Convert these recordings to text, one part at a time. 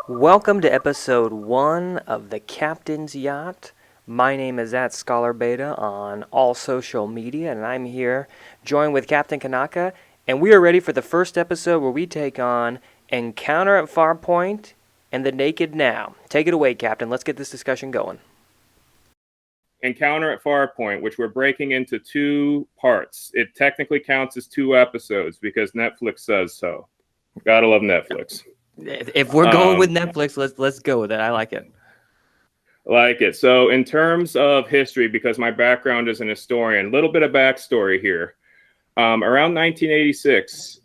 Welcome to episode 1 of the Captain's Yacht. My name is at ScholarBeta on all social media, and I'm here joined with Captain Kanaka, and we are ready for the first episode where we take on Encounter at Farpoint and the Naked Now. Take it away, Captain. Let's get this discussion going. Encounter at Farpoint, which we're breaking into two parts. It technically counts as two episodes because Netflix says so. Gotta love Netflix. If we're going with Netflix, let's go with it. I like it. Like it. So in terms of history, because my background is an historian, a little bit of backstory here. Around 1986,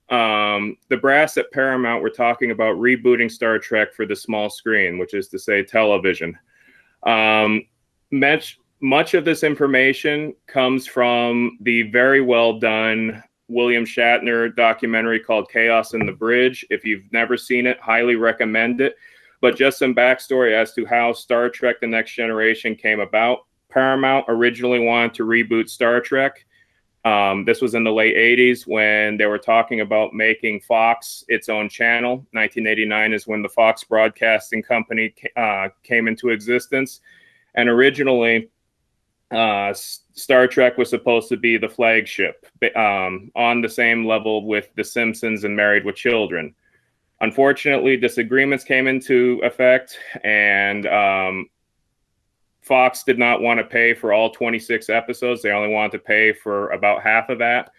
the brass at Paramount were talking about rebooting Star Trek for the small screen, which is to say television. Much of this information comes from the very well done William Shatner documentary called Chaos in the Bridge. If you've never seen it, highly recommend it. But just some backstory as to how Star Trek The Next Generation came about. Paramount originally wanted to reboot Star Trek. This was in the late 80s when they were talking about making Fox its own channel. 1989 is when the Fox Broadcasting Company came into existence. And originally, Star Trek was supposed to be the flagship, on the same level with The Simpsons and Married with Children. Unfortunately, disagreements came into effect, and Fox did not want to pay for all 26 episodes. They only wanted to pay for about half of that.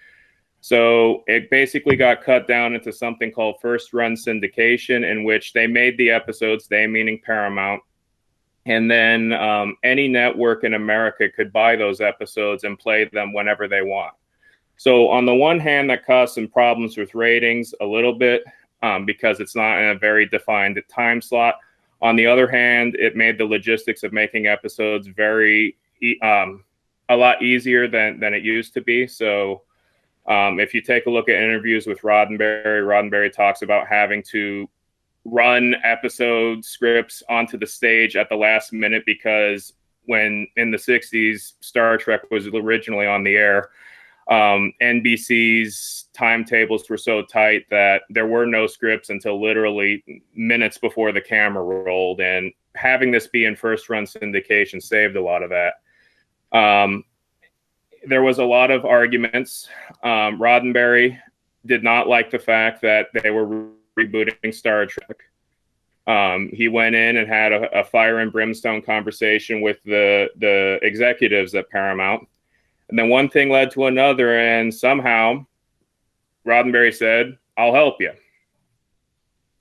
So it basically got cut down into something called first run syndication, in which they made the episodes, they meaning Paramount, and then any network in America could buy those episodes and play them whenever they want. So on the one hand, that caused some problems with ratings a little bit because it's not in a very defined time slot. On the other hand, it made the logistics of making episodes a lot easier than it used to be. So if you take a look at interviews with Roddenberry talks about having to run episode scripts onto the stage at the last minute because when in the 60s Star Trek was originally on the air, NBC's timetables were so tight that there were no scripts until literally minutes before the camera rolled, and having this be in first run syndication saved a lot of that. There was a lot of arguments. Roddenberry did not like the fact that they were rebooting Star Trek. He went in and had a fire and brimstone conversation with the executives at Paramount. And then one thing led to another, and somehow Roddenberry said, "I'll help you."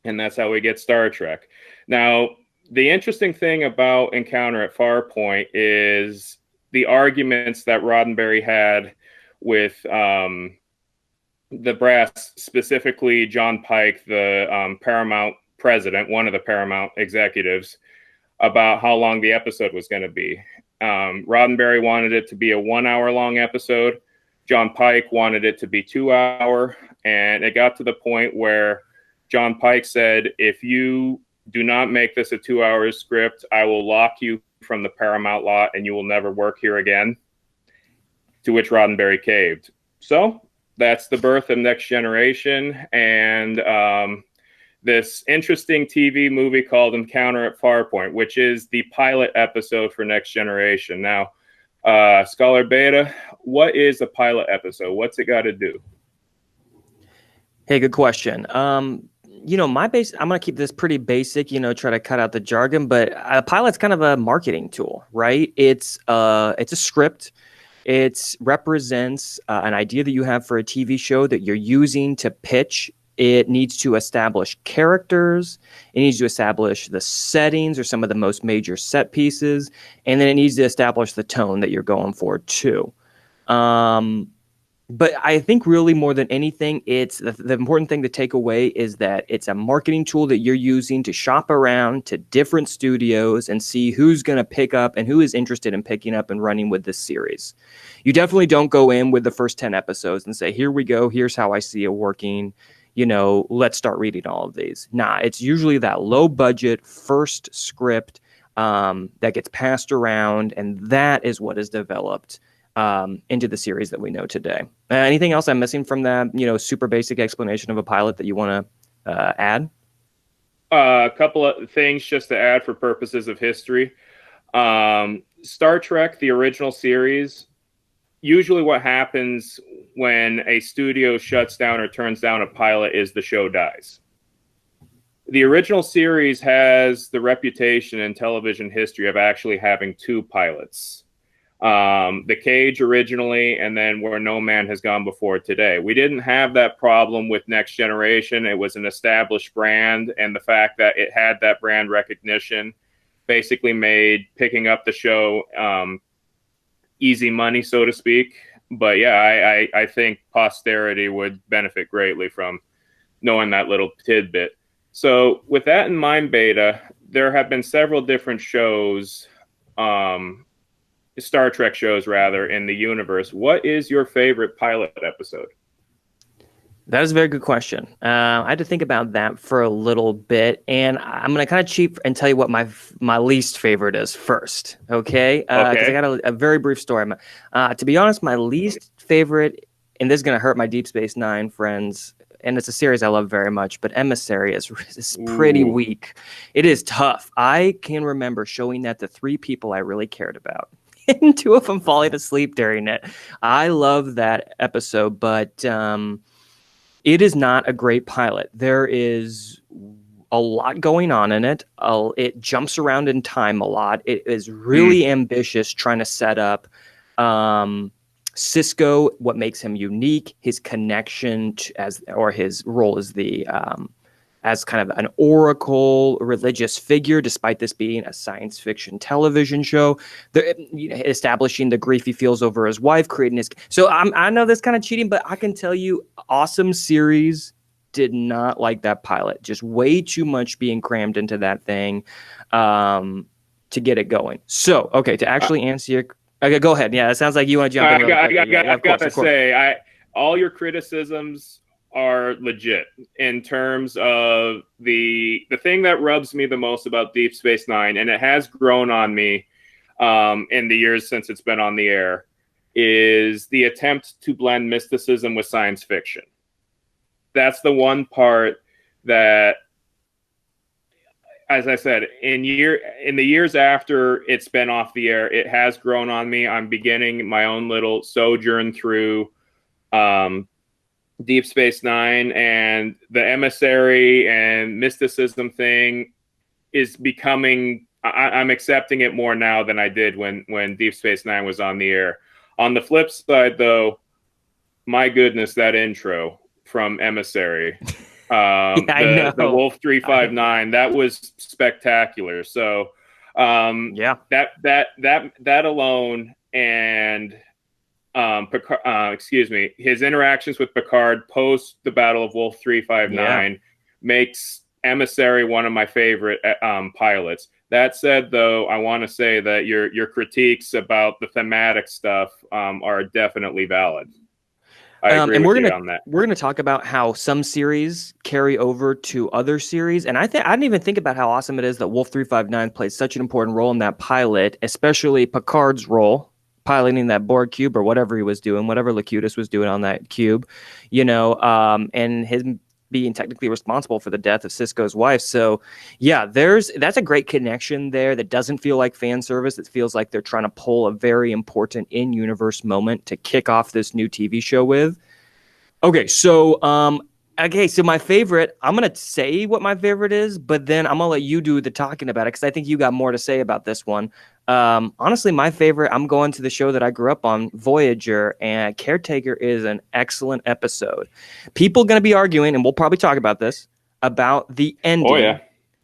And that's how we get Star Trek. Now, the interesting thing about Encounter at Farpoint is the arguments that Roddenberry had with the brass, specifically John Pike, the Paramount president, one of the Paramount executives, about how long the episode was going to be. Roddenberry wanted it to be a 1 hour long episode. John Pike wanted it to be 2 hour. And it got to the point where John Pike said, "If you do not make this a 2 hour script, I will lock you from the Paramount lot and you will never work here again." To which Roddenberry caved. So that's the birth of Next Generation, and this interesting TV movie called Encounter at Farpoint, which is the pilot episode for Next Generation. Now, ScholarBeta, what is a pilot episode? What's it got to do? Hey, good question. I'm going to keep this pretty basic, try to cut out the jargon, but a pilot's kind of a marketing tool, right? It's a script. It represents an idea that you have for a TV show that you're using to pitch. It needs to establish characters. It needs to establish the settings or some of the most major set pieces. And then it needs to establish the tone that you're going for too. But I think really more than anything, it's the important thing to take away is that it's a marketing tool that you're using to shop around to different studios and see who's going to pick up and who is interested in picking up and running with this series. You definitely don't go in with the first 10 episodes and say, "Here we go. Here's how I see it working. Let's start reading all of these." Nah, it's usually that low budget first script that gets passed around, and that is what is developed into the series that we know today. Anything else I'm missing from that, super basic explanation of a pilot that you want to add? A couple of things just to add for purposes of history. Star Trek, the original series, usually what happens when a studio shuts down or turns down a pilot is the show dies. The original series has the reputation in television history of actually having two pilots. The Cage originally, and then Where No Man Has Gone Before Today. We didn't have that problem with Next Generation. It was an established brand, and the fact that it had that brand recognition basically made picking up the show easy money, so to speak. But yeah, I think posterity would benefit greatly from knowing that little tidbit. So with that in mind, Beta, there have been several different shows, Star Trek shows rather, in the universe. What is your favorite pilot episode? That is a very good question. I had to think about that for a little bit, and I'm going to kind of cheat and tell you what my least favorite is first, okay? Because I got a very brief story. To be honest, my least favorite, and this is going to hurt my Deep Space Nine friends, and it's a series I love very much, but Emissary is pretty weak. It is tough. I can remember showing that to 3 people I really cared about, and 2 of them falling asleep during it. I love that episode, but it is not a great pilot. There is a lot going on in it. It jumps around in time a lot. It is really ambitious, trying to set up Cisco, what makes him unique, his connection to, his role as as kind of an oracle religious figure, despite this being a science fiction television show. Establishing the grief he feels over his wife, creating his. So I know this kind of cheating, but I can tell you, awesome series. Did not like that pilot. Just way too much being crammed into that thing to get it going. So, okay, to actually answer your. Okay, go ahead. Yeah, it sounds like you want to jump in really quickly. I gotta say, all your criticisms are legit in terms of the thing that rubs me the most about Deep Space Nine, and it has grown on me in the years since it's been on the air, is the attempt to blend mysticism with science fiction. That's the one part that, as I said, in the years after it's been off the air, it has grown on me. I'm beginning my own little sojourn through Deep Space Nine, and the emissary and mysticism thing is becoming. I'm accepting it more now than I did when Deep Space Nine was on the air. On the flip side, though, my goodness, that intro from Emissary. The Wolf 359, that was spectacular. So that alone, and Picard, his interactions with Picard post the Battle of Wolf 359 makes Emissary one of my favorite pilots. That said, though, I want to say that your critiques about the thematic stuff are definitely valid. I agree with you on that. We're gonna talk about how some series carry over to other series, and I didn't even think about how awesome it is that Wolf 359 plays such an important role in that pilot, especially Picard's role piloting that Borg cube or whatever he was doing, whatever Locutus was doing on that cube, and him being technically responsible for the death of Cisco's wife. So yeah, that's a great connection there that doesn't feel like fan service. It feels like they're trying to pull a very important in-universe moment to kick off this new TV show with. Okay, so my favorite, I'm going to say what my favorite is, but then I'm going to let you do the talking about it because I think you got more to say about this one. Honestly, my favorite, I'm going to the show that I grew up on, Voyager, and Caretaker is an excellent episode. People going to be arguing, and we'll probably talk about this, about the ending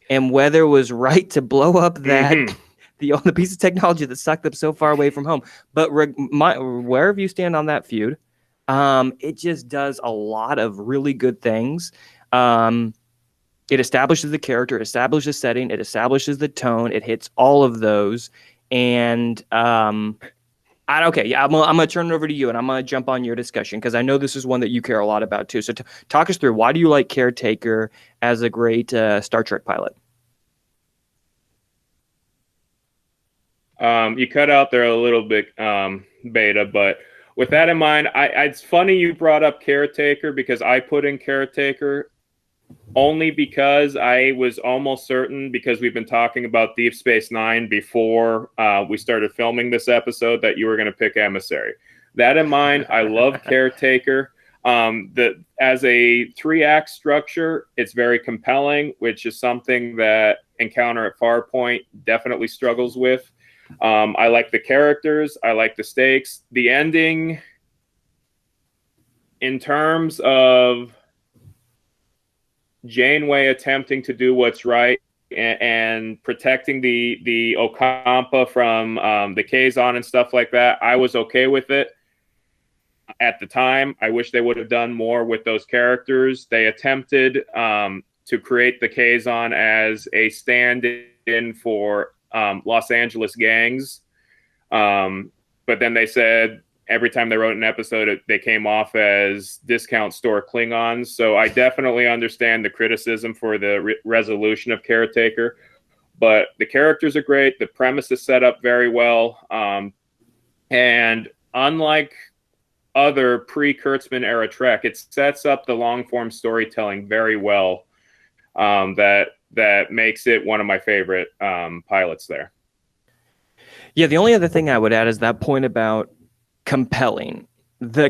and whether it was right to blow up that the piece of technology that sucked them so far away from home. But wherever you stand on that feud, it just does a lot of really good things. It establishes the character, it establishes setting, it establishes the tone, it hits all of those. And I'm gonna turn it over to you, and I'm gonna jump on your discussion because I know this is one that you care a lot about too. So talk us through, why do you like Caretaker as a great Star Trek pilot? You cut out there a little bit, Beta, but with that in mind, it's funny you brought up Caretaker because I put in Caretaker only because I was almost certain, because we've been talking about Deep Space Nine before we started filming this episode, that you were going to pick Emissary. That in mind, I love Caretaker. As a 3-act structure, it's very compelling, which is something that Encounter at Farpoint definitely struggles with. I like the characters. I like the stakes. The ending, in terms of Janeway attempting to do what's right and protecting the Ocampa from the Kazon and stuff like that, I was okay with it at the time. I wish they would have done more with those characters. They attempted to create the Kazon as a stand-in for Los Angeles gangs, but then they said every time they wrote an episode, they came off as discount store Klingons. So I definitely understand the criticism for the resolution of Caretaker, but the characters are great. The premise is set up very well. And unlike other pre-Kurtzman era Trek, it sets up the long-form storytelling very well. That makes it one of my favorite pilots there. Yeah, the only other thing I would add is that point about compelling. The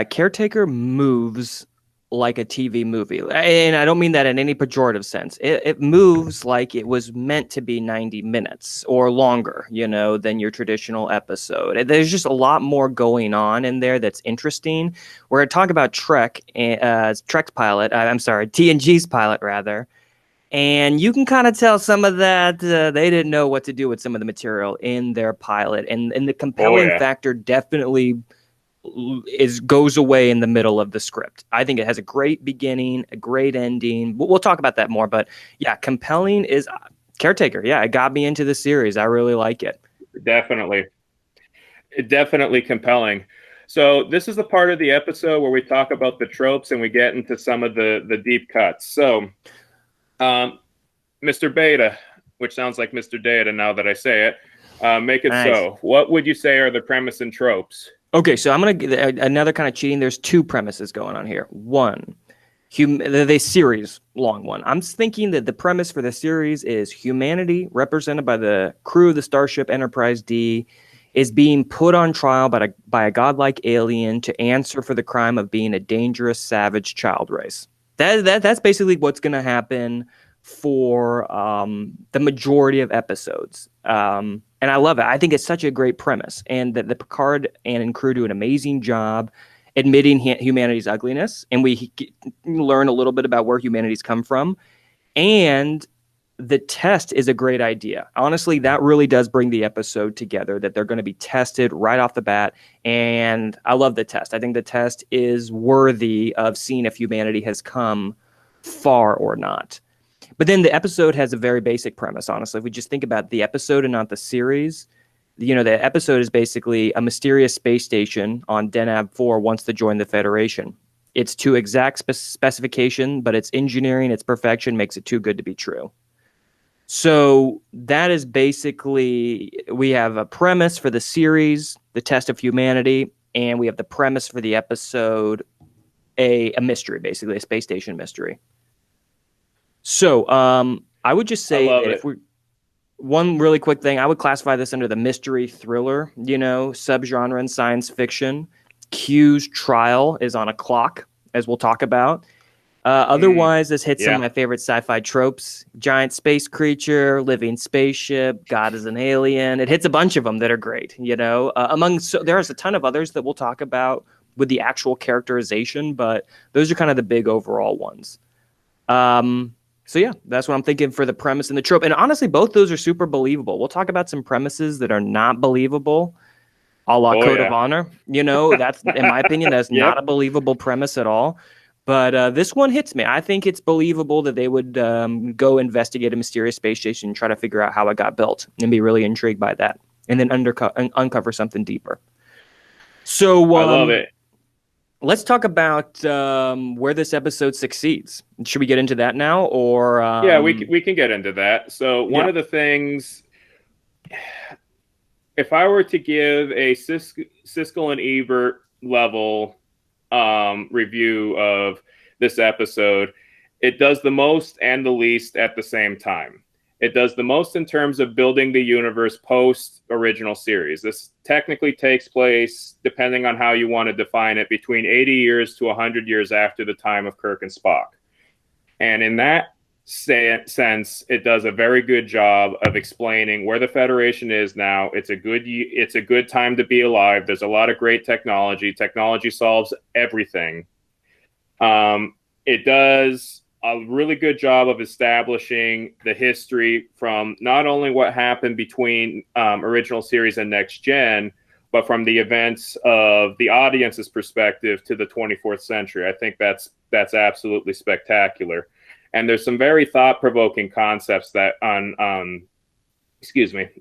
Caretaker moves like a TV movie, and I don't mean that in any pejorative sense. It moves like it was meant to be 90 minutes or longer, than your traditional episode. There's just a lot more going on in there that's interesting. We're talking about Trek's pilot. I'm sorry, TNG's pilot rather. And you can kind of tell some of that they didn't know what to do with some of the material in their pilot, and the compelling factor definitely goes away in the middle of the script. I think it has a great beginning, a great ending. We'll talk about that more, but yeah, compelling is Caretaker. Yeah, it got me into the series. I really like it. Definitely compelling. So this is the part of the episode where we talk about the tropes and we get into some of the deep cuts. So Mr. Beta, which sounds like Mr. Data now that I say it, make it nice. So. What would you say are the premise and tropes? Okay, so I'm going to get another kind of cheating. There's 2 premises going on here. One, the series long one. I'm thinking that the premise for the series is humanity, represented by the crew of the Starship Enterprise D, is being put on trial by a godlike alien to answer for the crime of being a dangerous, savage child race. That's basically what's going to happen for the majority of episodes. And I love it. I think it's such a great premise, and that the Picard and crew do an amazing job admitting humanity's ugliness, and we learn a little bit about where humanity's come from. And the test is a great idea. Honestly, that really does bring the episode together, that they're going to be tested right off the bat. And I love the test. I think the test is worthy of seeing if humanity has come far or not. But then the episode has a very basic premise, honestly. If we just think about the episode and not the series, the episode is basically a mysterious space station on Denab 4 wants to join the Federation. It's to exact specification, but its engineering, its perfection makes it too good to be true. So that is basically, we have a premise for the series, the test of humanity, and we have the premise for the episode, a mystery, basically a space station mystery. So I would just say that if we, one really quick thing, I would classify this under the mystery thriller, subgenre in science fiction. Q's trial is on a clock, as we'll talk about. Otherwise, this hits some of my favorite sci-fi tropes: giant space creature, living spaceship, God is an alien. It hits a bunch of them that are great, there's a ton of others that we'll talk about with the actual characterization, but those are kind of the big overall ones. So yeah, that's what I'm thinking for the premise and the trope. And honestly, both those are super believable. We'll talk about some premises that are not believable, a la Code of Honor. That's, in my opinion, that's not a believable premise at all. But this one hits me. I think it's believable that they would go investigate a mysterious space station and try to figure out how it got built and be really intrigued by that, and then uncover something deeper. So I love it. Let's talk about where this episode succeeds. Should we get into that now, or yeah, we can get into that. So one of the things, if I were to give a Siskel and Ebert level review of this episode, It does the most and the least at the same time. It does the most in terms of building the universe post original series. This technically takes place, depending on how you want to define it, between 80 years to 100 years after the time of Kirk and Spock. And in that sense, it does a very good job of explaining where the Federation is now. It's a good time to be alive. There's a lot of great technology. Technology solves everything. It does a really good job of establishing the history from not only what happened between original series and next gen, but from the events of the audience's perspective to the 24th century. I think that's absolutely spectacular. And there's some very thought-provoking concepts that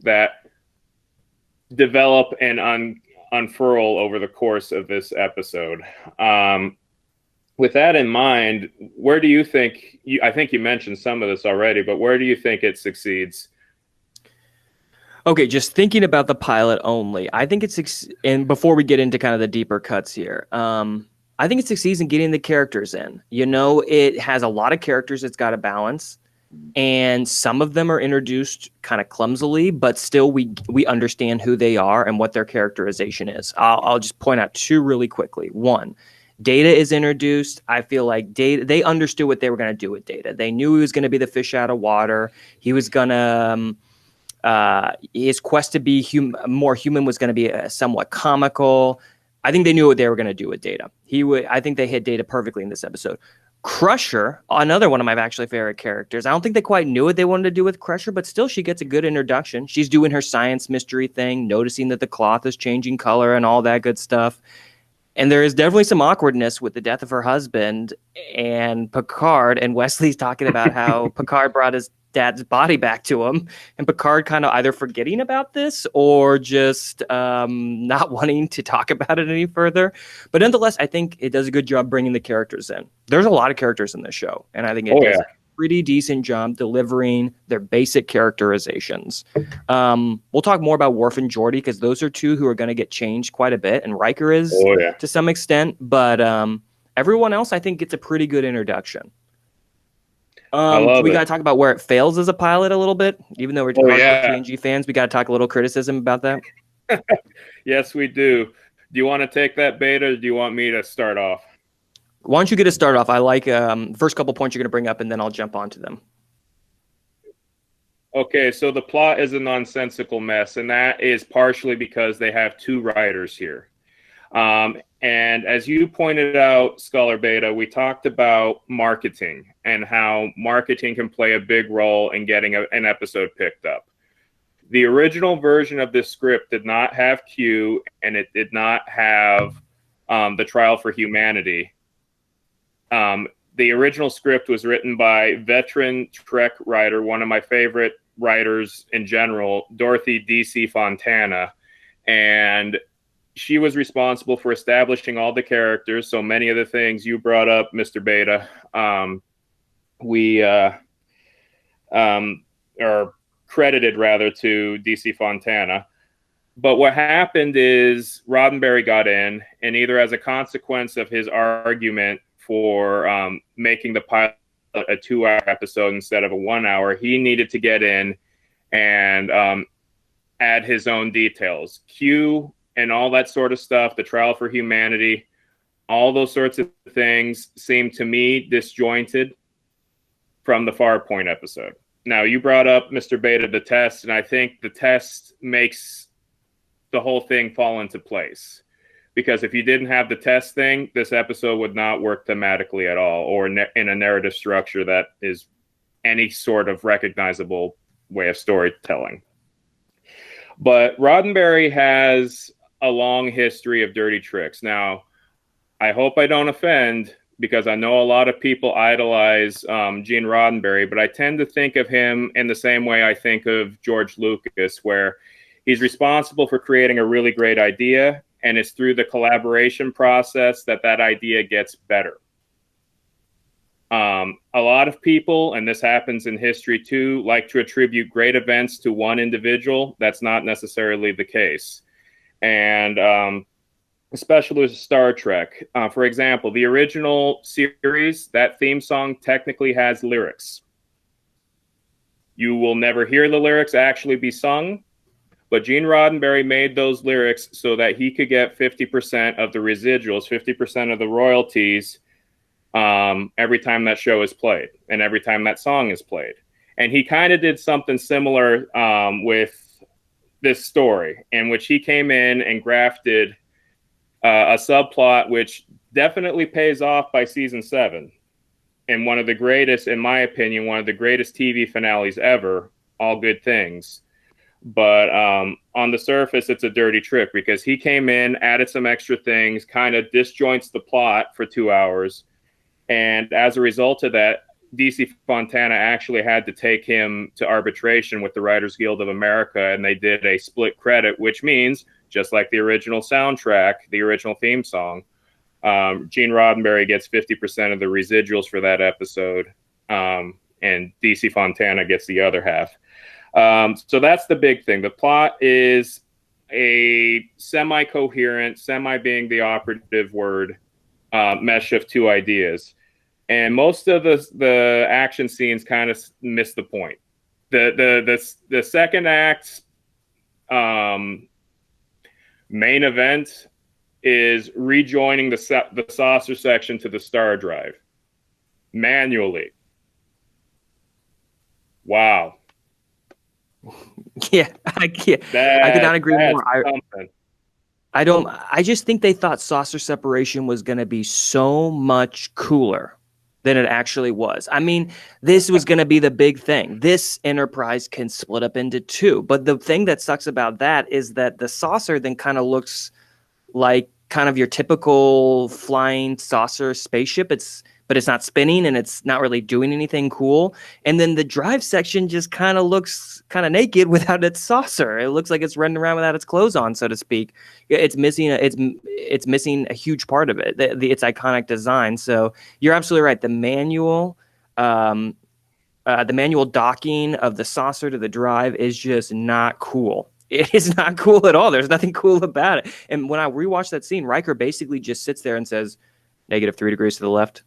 that develop and unfurl over the course of this episode. With that in mind, where do you think, I think you mentioned some of this already, but where do you think it succeeds? Okay, just thinking about the pilot only, I think and before we get into kind of the deeper cuts here, I think it succeeds in getting the characters in. You know, it has a lot of characters it's got to balance, and some of them are introduced kind of clumsily, but still we understand who they are and what their characterization is. I'll just point out two really quickly. One, Data is introduced. I feel like Data, they understood what they were going to do with Data. They knew he was going to be the fish out of water. He was going to, his quest to be more human was going to be somewhat comical. I think they knew what they were going to do with Data. I think they hit Data perfectly in this episode. Crusher, another one of my actually favorite characters. I don't think they quite knew what they wanted to do with Crusher, but still she gets a good introduction. She's doing her science mystery thing, noticing that the cloth is changing color and all that good stuff. And there is definitely some awkwardness with the death of her husband and Picard. And Wesley's talking about how Picard brought his dad's body back to him. And Picard kind of either forgetting about this or just not wanting to talk about it any further. But nonetheless, I think it does a good job bringing the characters in. There's a lot of characters in this show. And I think it does a pretty decent job delivering their basic characterizations. We'll talk more about Worf and Geordi because those are two who are going to get changed quite a bit, and Riker is to some extent, but everyone else I think gets a pretty good introduction. We got to talk about where it fails as a pilot a little bit, even though we're TNG fans. We got to talk a little criticism about that. Yes, we do. Do you want to take that, Beta, or do you want me to start off? Why don't you get us started off? I like first couple points you're going to bring up, and then I'll jump onto them. Okay, so the plot is a nonsensical mess, and that is partially because they have two writers here. And as you pointed out, ScholarBeta, we talked about marketing and how marketing can play a big role in getting an episode picked up. The original version of this script did not have Q, and it did not have the Trial for Humanity. The original script was written by veteran Trek writer, one of my favorite writers in general, Dorothy D.C. Fontana. And she was responsible for establishing all the characters. So many of the things you brought up, Mr. Beta, we are credited rather to D.C. Fontana. But what happened is Roddenberry got in, and either as a consequence of his argument for making the pilot a 2-hour episode instead of a 1-hour, he needed to get in and add his own details. Q and all that sort of stuff, the Trial for Humanity, all those sorts of things seem to me disjointed from the Farpoint episode. Now, you brought up, Mr. Beta, the test, and I think the test makes the whole thing fall into place. Because if you didn't have the test thing, this episode would not work thematically at all, or in a narrative structure that is any sort of recognizable way of storytelling. But Roddenberry has a long history of dirty tricks. Now, I hope I don't offend, because I know a lot of people idolize Gene Roddenberry, but I tend to think of him in the same way I think of George Lucas, where he's responsible for creating a really great idea, and it's through the collaboration process that idea gets better. A lot of people, and this happens in history too, like to attribute great events to one individual. That's not necessarily the case. And especially with Star Trek. For example, the original series, that theme song technically has lyrics. You will never hear the lyrics actually be sung, but Gene Roddenberry made those lyrics so that he could get 50% of the residuals, 50% of the royalties every time that show is played and every time that song is played. And he kind of did something similar with this story, in which he came in and grafted a subplot which definitely pays off by season 7. And one of the greatest, in my opinion, one of the greatest TV finales ever, All Good Things. But on the surface, it's a dirty trick because he came in, added some extra things, kind of disjoints the plot for 2 hours. And as a result of that, DC Fontana actually had to take him to arbitration with the Writers Guild of America, and they did a split credit, which means, just like the original soundtrack, the original theme song, Gene Roddenberry gets 50% of the residuals for that episode, and DC Fontana gets the other half. So that's the big thing. The plot is a semi-coherent, semi being the operative word, mesh of two ideas. And most of the action scenes kind of miss the point. The second act main event is rejoining the saucer section to the star drive manually. Wow. Yeah, I can't. I could not agree more. I just think they thought saucer separation was going to be so much cooler than it actually was. I mean, this was going to be the big thing. This Enterprise can split up into two. But the thing that sucks about that is that the saucer then kind of looks like kind of your typical flying saucer spaceship. But it's not spinning and it's not really doing anything cool. And then the drive section just kind of looks kind of naked without its saucer. It looks like it's running around without its clothes on, so to speak. It's missing it's missing a huge part of it, its iconic design. So you're absolutely right. The manual docking of the saucer to the drive is just not cool. It is not cool at all. There's nothing cool about it. And when I rewatch that scene, Riker basically just sits there and says, -3 degrees to the left,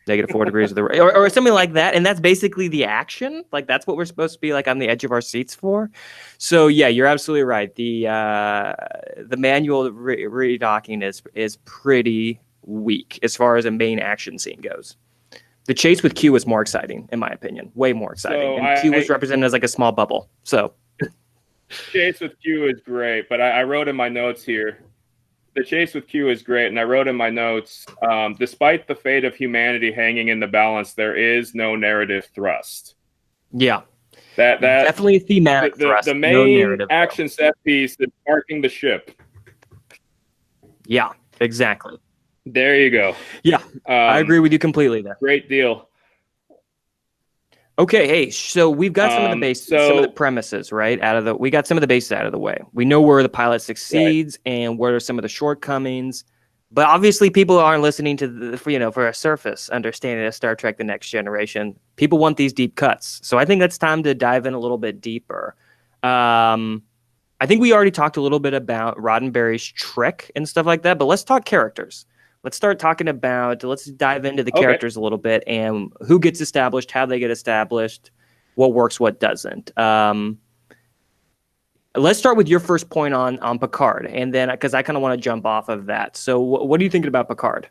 -4 degrees to the right, or something like that. And that's basically the action. Like, that's what we're supposed to be like on the edge of our seats for. So yeah, you're absolutely right. The manual redocking is pretty weak as far as a main action scene goes. The chase with Q was more exciting, in my opinion, way more exciting. And Q was represented as like a small bubble. So chase with Q is great, but I wrote in my notes here, the chase with Q is great, and I wrote in my notes, despite the fate of humanity hanging in the balance, there is no narrative thrust. Yeah. That definitely a thematic thrust. The main action set piece is parking the ship. Yeah, exactly. There you go. Yeah, I agree with you completely there. Great deal. Okay, hey, so we've got some of the base, some of the premises, right? We got some of the bases out of the way. We know where the pilot succeeds and where are some of the shortcomings. But obviously, people aren't listening to for a surface understanding of Star Trek: The Next Generation. People want these deep cuts, so I think it's time to dive in a little bit deeper. I think we already talked a little bit about Roddenberry's trick and stuff like that, but let's talk characters. Let's dive into the characters a little bit and who gets established, how they get established, what works, what doesn't. Let's start with your first point on Picard, and then because I kind of want to jump off of that. So what are you thinking about Picard?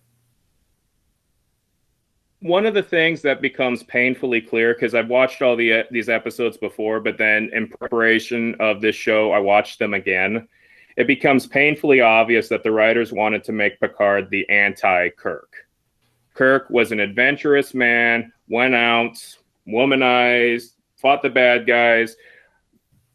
One of the things that becomes painfully clear, because I've watched all these episodes before, but then in preparation of this show, I watched them again. It becomes painfully obvious that the writers wanted to make Picard the anti-Kirk. Kirk was an adventurous man, went out, womanized, fought the bad guys.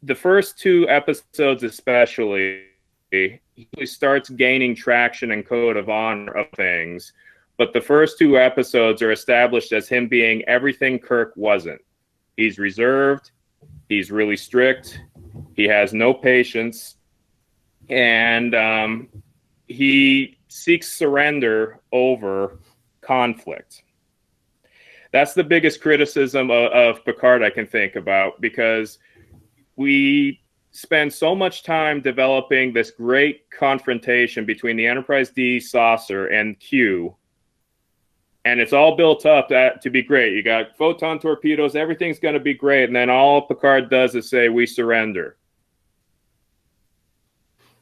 The first 2 episodes especially, he starts gaining traction and code of honor of things. But the first 2 episodes are established as him being everything Kirk wasn't. He's reserved. He's really strict. He has no patience. And he seeks surrender over conflict. That's the biggest criticism of Picard I can think about, because we spend so much time developing this great confrontation between the Enterprise D saucer and Q, and it's all built up to be great. You got photon torpedoes, everything's going to be great, and then all Picard does is say, "We surrender."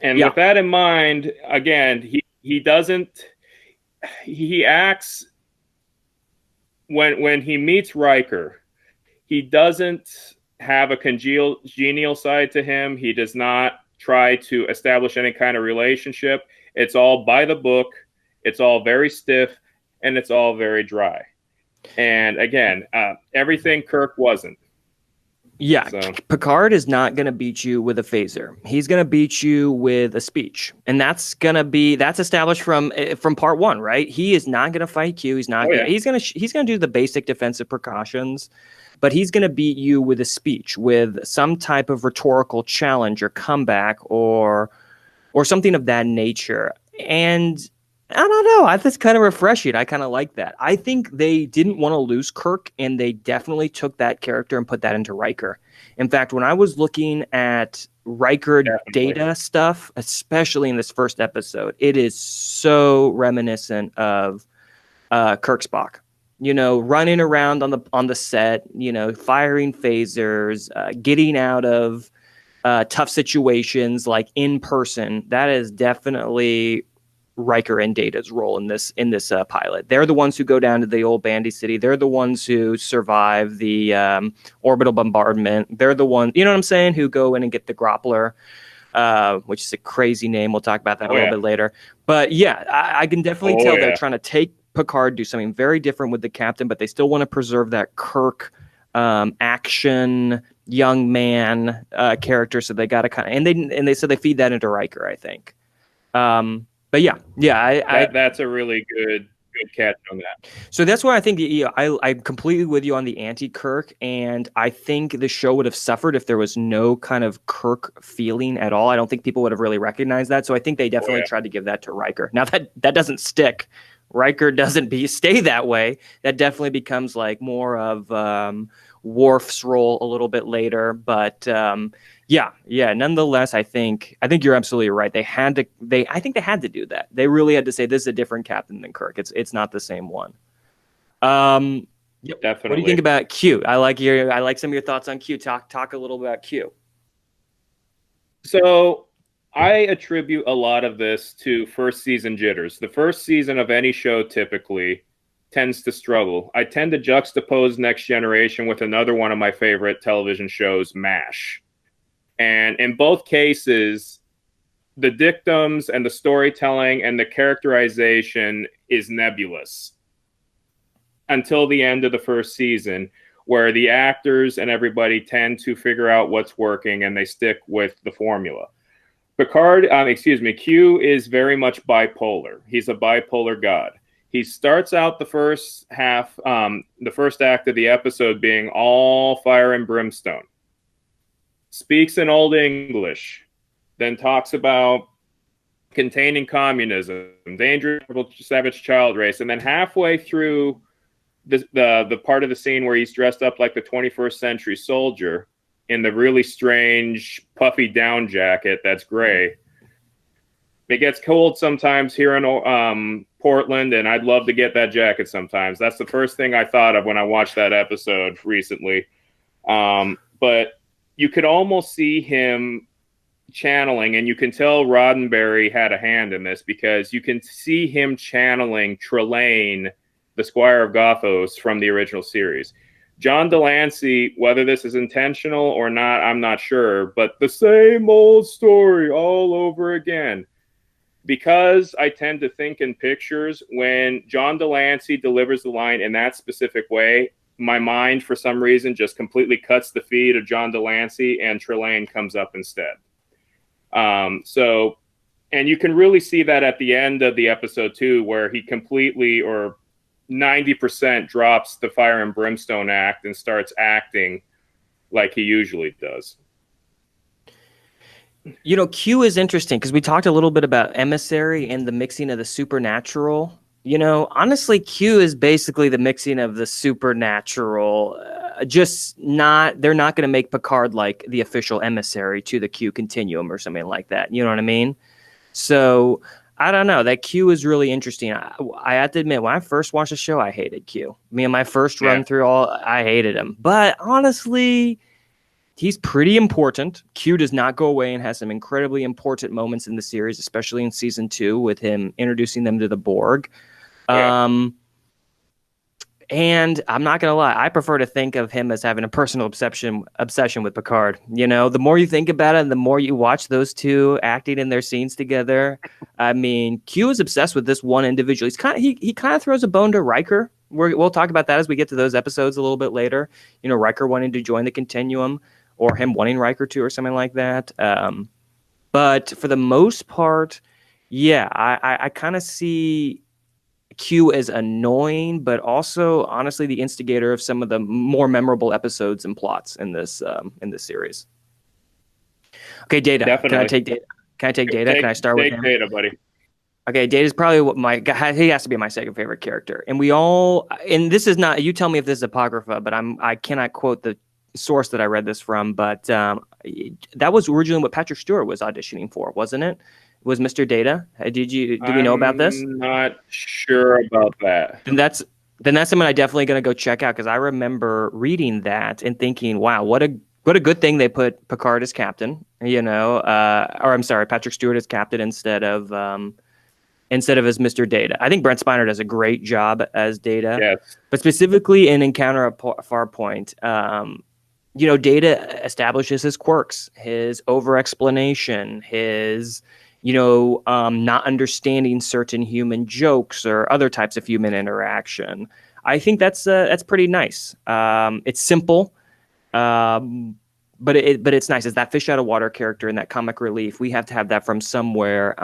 And with that in mind, again, he doesn't. He acts when he meets Riker, he doesn't have a congenial side to him. He does not try to establish any kind of relationship. It's all by the book. It's all very stiff, and it's all very dry. And again, everything Kirk wasn't. Yeah, so. Picard is not going to beat you with a phaser. He's going to beat you with a speech, and that's established from part one, right? He is not going to fight Q. He's not. He's going to do the basic defensive precautions, but he's going to beat you with a speech, with some type of rhetorical challenge or comeback or something of that nature. And I don't know. That's kind of refreshing. I kind of like that. I think they didn't want to lose Kirk, and they definitely took that character and put that into Riker. In fact, when I was looking at Riker data stuff, especially in this first episode, it is so reminiscent of Kirk Spock. You know, running around on the set, you know, firing phasers, getting out of tough situations like in person. That is definitely Riker and Data's role in this pilot. They're the ones who go down to the old Bandy City. They're the ones who survive the orbital bombardment. They're the ones, you know what I'm saying, who go in and get the Groppler, which is a crazy name. We'll talk about that a little bit later. But yeah, I can definitely tell they're trying to take Picard, do something very different with the captain, but they still want to preserve that Kirk action young man character. So they got to kind of, and they said they feed that into Riker, I think. But that's a really good catch on that. So that's why I think I'm completely with you on the anti-Kirk, and I think the show would have suffered if there was no kind of Kirk feeling at all. I don't think people would have really recognized that. So I think they definitely tried to give that to Riker. Now that doesn't stick. Riker doesn't stay that way. That definitely becomes like more of Worf's role a little bit later, but nonetheless, I think you're absolutely right. I think they had to do that. They really had to say this is a different captain than Kirk. It's not the same one. Definitely. What do you think about Q? I like some of your thoughts on Q. Talk a little about Q. So I attribute a lot of this to first season jitters. The first season of any show typically tends to struggle. I tend to juxtapose Next Generation with another one of my favorite television shows, MASH. And in both cases, the dictums and the storytelling and the characterization is nebulous until the end of the first season, where the actors and everybody tend to figure out what's working and they stick with the formula. Q is very much bipolar. He's a bipolar god. He starts out the first half, the first act of the episode being all fire and brimstone. Speaks in Old English, then talks about containing communism, dangerous savage child race, and then halfway through the part of the scene where he's dressed up like the 21st century soldier in the really strange puffy down jacket that's gray. It gets cold sometimes here in Portland, and I'd love to get that jacket sometimes. That's the first thing I thought of when I watched that episode recently. But you could almost see him channeling, and you can tell Roddenberry had a hand in this because you can see him channeling Trelane, the Squire of Gothos from the original series. John Delancey, whether this is intentional or not, I'm not sure, but the same old story all over again. Because I tend to think in pictures, when John Delancey delivers the line in that specific way, my mind, for some reason, just completely cuts the feed of John Delancey, and Trelane comes up instead. And you can really see that at the end of the episode, too, where he completely, or 90%, drops the fire and brimstone act and starts acting like he usually does. You know, Q is interesting because we talked a little bit about Emissary and the mixing of the supernatural. You know, honestly, Q is basically the mixing of the supernatural just not, they're not going to make Picard like the official emissary to the Q continuum or something like that. You know what I mean? So I don't know. That Q is really interesting. I have to admit, when I first watched the show, I hated Q. Me and my first Yeah. run through I hated him. But honestly, he's pretty important. Q does not go away and has some incredibly important moments in the series, especially in season 2 with him introducing them to the Borg. Yeah. And I'm not gonna lie, I prefer to think of him as having a personal obsession with Picard. You know, the more you think about it, and the more you watch those two acting in their scenes together. I mean, Q is obsessed with this one individual. He kind of throws a bone to Riker. We'll talk about that as we get to those episodes a little bit later. You know, Riker wanting to join the Continuum, or him wanting Riker to, or something like that. But for the most part, yeah, I kind of see Q as annoying, but also honestly the instigator of some of the more memorable episodes and plots in this series. Okay, Data. Definitely. Can I take Data? Can I take Data? Can I start with him? Data, buddy. Okay, Data's probably he has to be my second favorite character. And this is not, you tell me if this is apocrypha, but I cannot quote the source that I read this from, but that was originally what Patrick Stewart was auditioning for, wasn't it? Was Mr. Data? Do we know about this? I'm not sure about that. Then that's something I definitely gonna go check out, because I remember reading that and thinking, wow, what a good thing they put Picard as captain, you know, or I'm sorry, Patrick Stewart as captain instead of as Mr. Data. I think Brent Spiner does a great job as Data. Yes. But specifically in Encounter at Farpoint, you know, Data establishes his quirks, his over-explanation, his, you know, not understanding certain human jokes or other types of human interaction. I think that's pretty nice. It's simple, but it's nice. It's that fish out of water character and that comic relief. We have to have that from somewhere.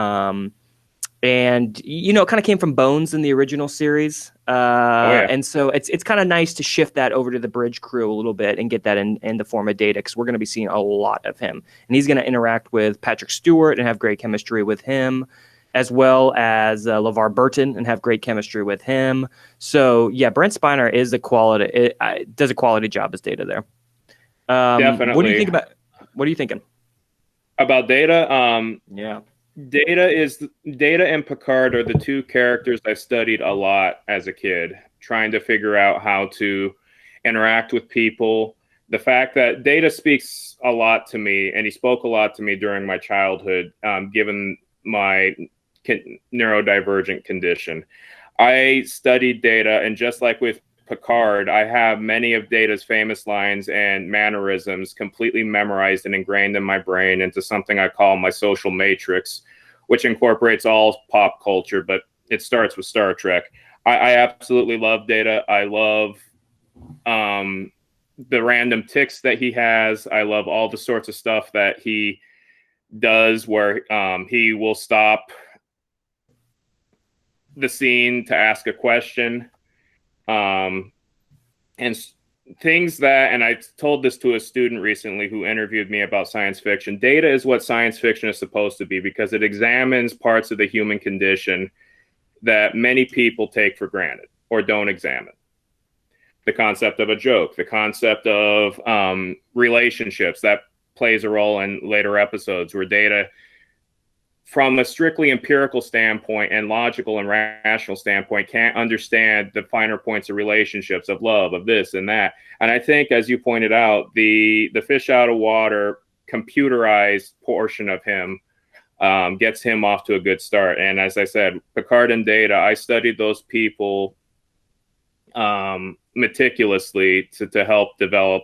And you know, it kind of came from Bones in the original series. And so it's kind of nice to shift that over to the bridge crew a little bit and get that in the form of Data, because we're going to be seeing a lot of him, and he's going to interact with Patrick Stewart and have great chemistry with him, as well as LeVar Burton and have great chemistry with him. So yeah, Brent Spiner is does a quality job as Data there. Definitely. What do you think about? What are you thinking about Data? Yeah. Data and Picard are the two characters I studied a lot as a kid, trying to figure out how to interact with people. The fact that Data speaks a lot to me, and he spoke a lot to me during my childhood, given my neurodivergent condition. I studied Data, and just like with Picard, I have many of Data's famous lines and mannerisms completely memorized and ingrained in my brain into something I call my social matrix, which incorporates all pop culture, but it starts with Star Trek. I absolutely love Data. I love the random tics that he has. I love all the sorts of stuff that he does where he will stop the scene to ask a question. And things that, and I told this to a student recently who interviewed me about science fiction. Data is what science fiction is supposed to be, because it examines parts of the human condition that many people take for granted or don't examine. The concept of a joke, the concept of relationships, that plays a role in later episodes where Data, from a strictly empirical standpoint and logical and rational standpoint, can't understand the finer points of relationships, of love, of this and that. And I think, as you pointed out, the fish out of water computerized portion of him gets him off to a good start. And as I said, Picard and Data, I studied those people meticulously to help develop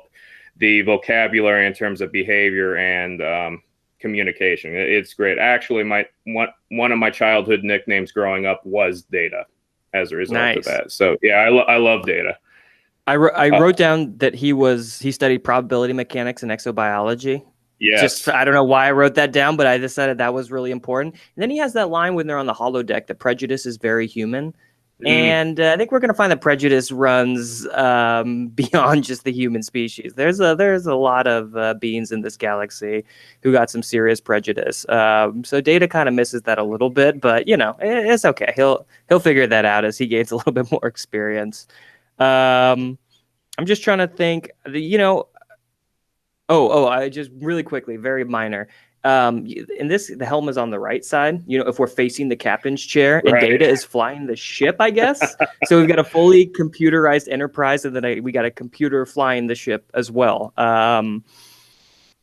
the vocabulary in terms of behavior and communication. It's great. Actually, one of my childhood nicknames growing up was Data as a result of that. So yeah, I love Data. I wrote down that he studied probability mechanics and exobiology. Yes. I don't know why I wrote that down, but I decided that was really important. And then he has that line when they're on the holodeck that prejudice is very human. And I think we're going to find that prejudice runs beyond just the human species. There's a lot of beings in this galaxy who got some serious prejudice. So Data kind of misses that a little bit, but you know, it's okay. He'll figure that out as he gains a little bit more experience. I'm just trying to think. I just really quickly, very minor. In this, the helm is on the right side. If we're facing the captain's chair, and Right. Data is flying the ship, I guess. So we've got a fully computerized Enterprise, and then we got a computer flying the ship as well.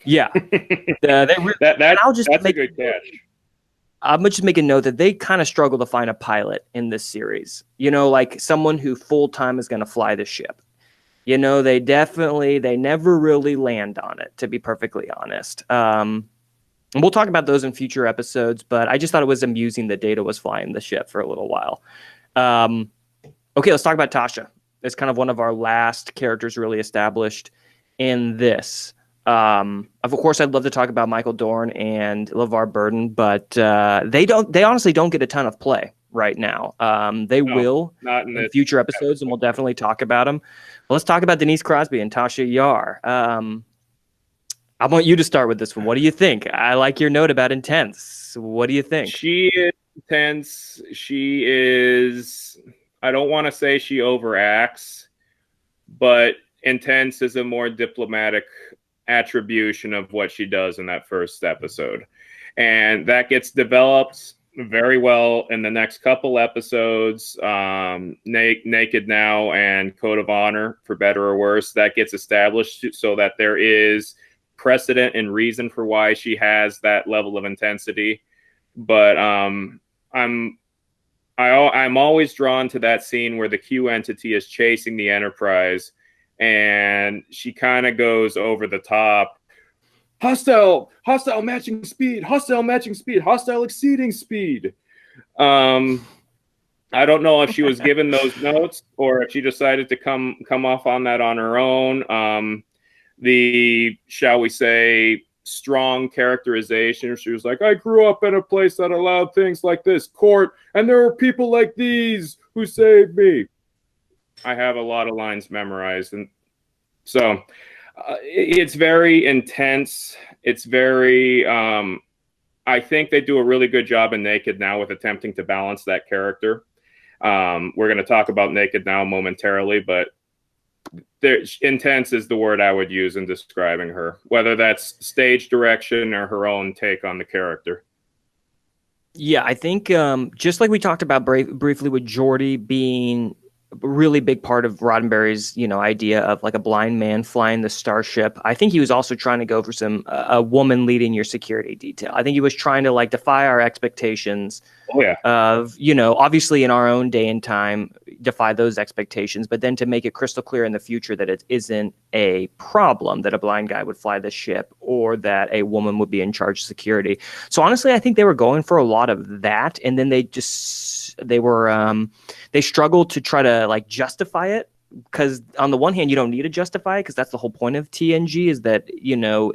Yeah, they really, and I'll just that's a make. good catch. I'm gonna just make a note that they kind of struggle to find a pilot in this series. Like someone who full time is going to fly the ship. They never really land on it, to be perfectly honest. And we'll talk about those in future episodes, but I just thought it was amusing that Data was flying the ship for a little while. Okay, let's talk about Tasha. It's kind of one of our last characters really established in this. Of course, I'd love to talk about Michael Dorn and LeVar Burton, but they honestly don't get a ton of play right now. They will not in in future episodes, and we'll definitely talk about them. Well, let's talk about Denise Crosby and Tasha Yar. I want you to start with this one. What do you think? I like your note about intense. What do you think? She is intense. She is, I don't want to say she overacts, but intense is a more diplomatic attribution of what she does in that first episode. And that gets developed very well in the next couple episodes. Naked Now and Code of Honor, for better or worse, that gets established so that there is precedent and reason for why she has that level of intensity. But I'm always drawn to that scene where the Q entity is chasing the Enterprise, and she kind of goes over the top. Hostile matching speed, hostile exceeding speed. I don't know if she was given those notes or if she decided to come off on that on her own. The, shall we say, strong characterization. She was like, I grew up in a place that allowed things like this court, and there are people like these who saved me. I have a lot of lines memorized, and so it's very intense. It's very I think they do a really good job in Naked Now with attempting to balance that character. We're going to talk about Naked Now momentarily, but intense is the word I would use in describing her, whether that's stage direction or her own take on the character. Yeah, I think just like we talked about briefly with Geordi being a really big part of Roddenberry's, idea of like a blind man flying the starship. I think he was also trying to go for a woman leading your security detail. I think he was trying to like defy our expectations. Oh, yeah. Of, obviously in our own day and time, defy those expectations, but then to make it crystal clear in the future that it isn't a problem that a blind guy would fly the ship or that a woman would be in charge of security. So honestly, I think they were going for a lot of that. And then they struggled to try to like justify it. Because on the one hand, you don't need to justify it because that's the whole point of TNG is that,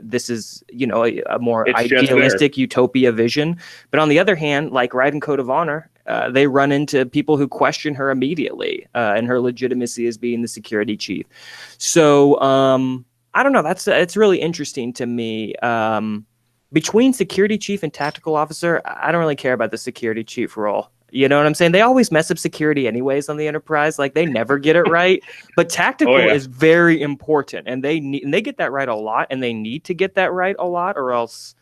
this is, a more idealistic utopia vision. But on the other hand, like right in Code of Honor, they run into people who question her immediately and her legitimacy as being the security chief. So I don't know. It's really interesting to me. Between security chief and tactical officer, I don't really care about the security chief role. You know what I'm saying? They always mess up security anyways on the Enterprise. Like they never get it right. But tactical is very important, and they get that right a lot, and they need to get that right a lot, or else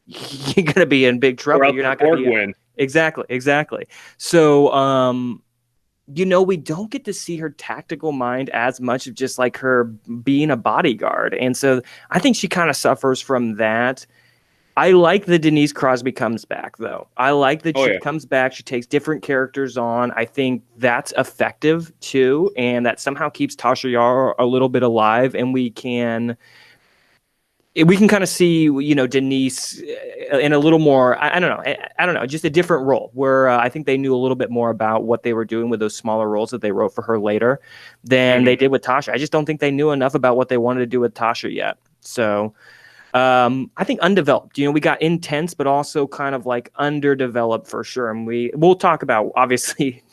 you're gonna be in big trouble. You're not gonna win. Exactly. So we don't get to see her tactical mind as much of just like her being a bodyguard, and so I think she kind of suffers from that. I like that Denise Crosby comes back, though. I like that she comes back. She takes different characters on. I think that's effective, too, and that somehow keeps Tasha Yar a little bit alive, and we can kind of see, Denise in a little more, I don't know, just a different role where I think they knew a little bit more about what they were doing with those smaller roles that they wrote for her later than they did with Tasha. I just don't think they knew enough about what they wanted to do with Tasha yet. So I think undeveloped. We got intense, but also kind of like underdeveloped for sure. And we'll talk about, obviously,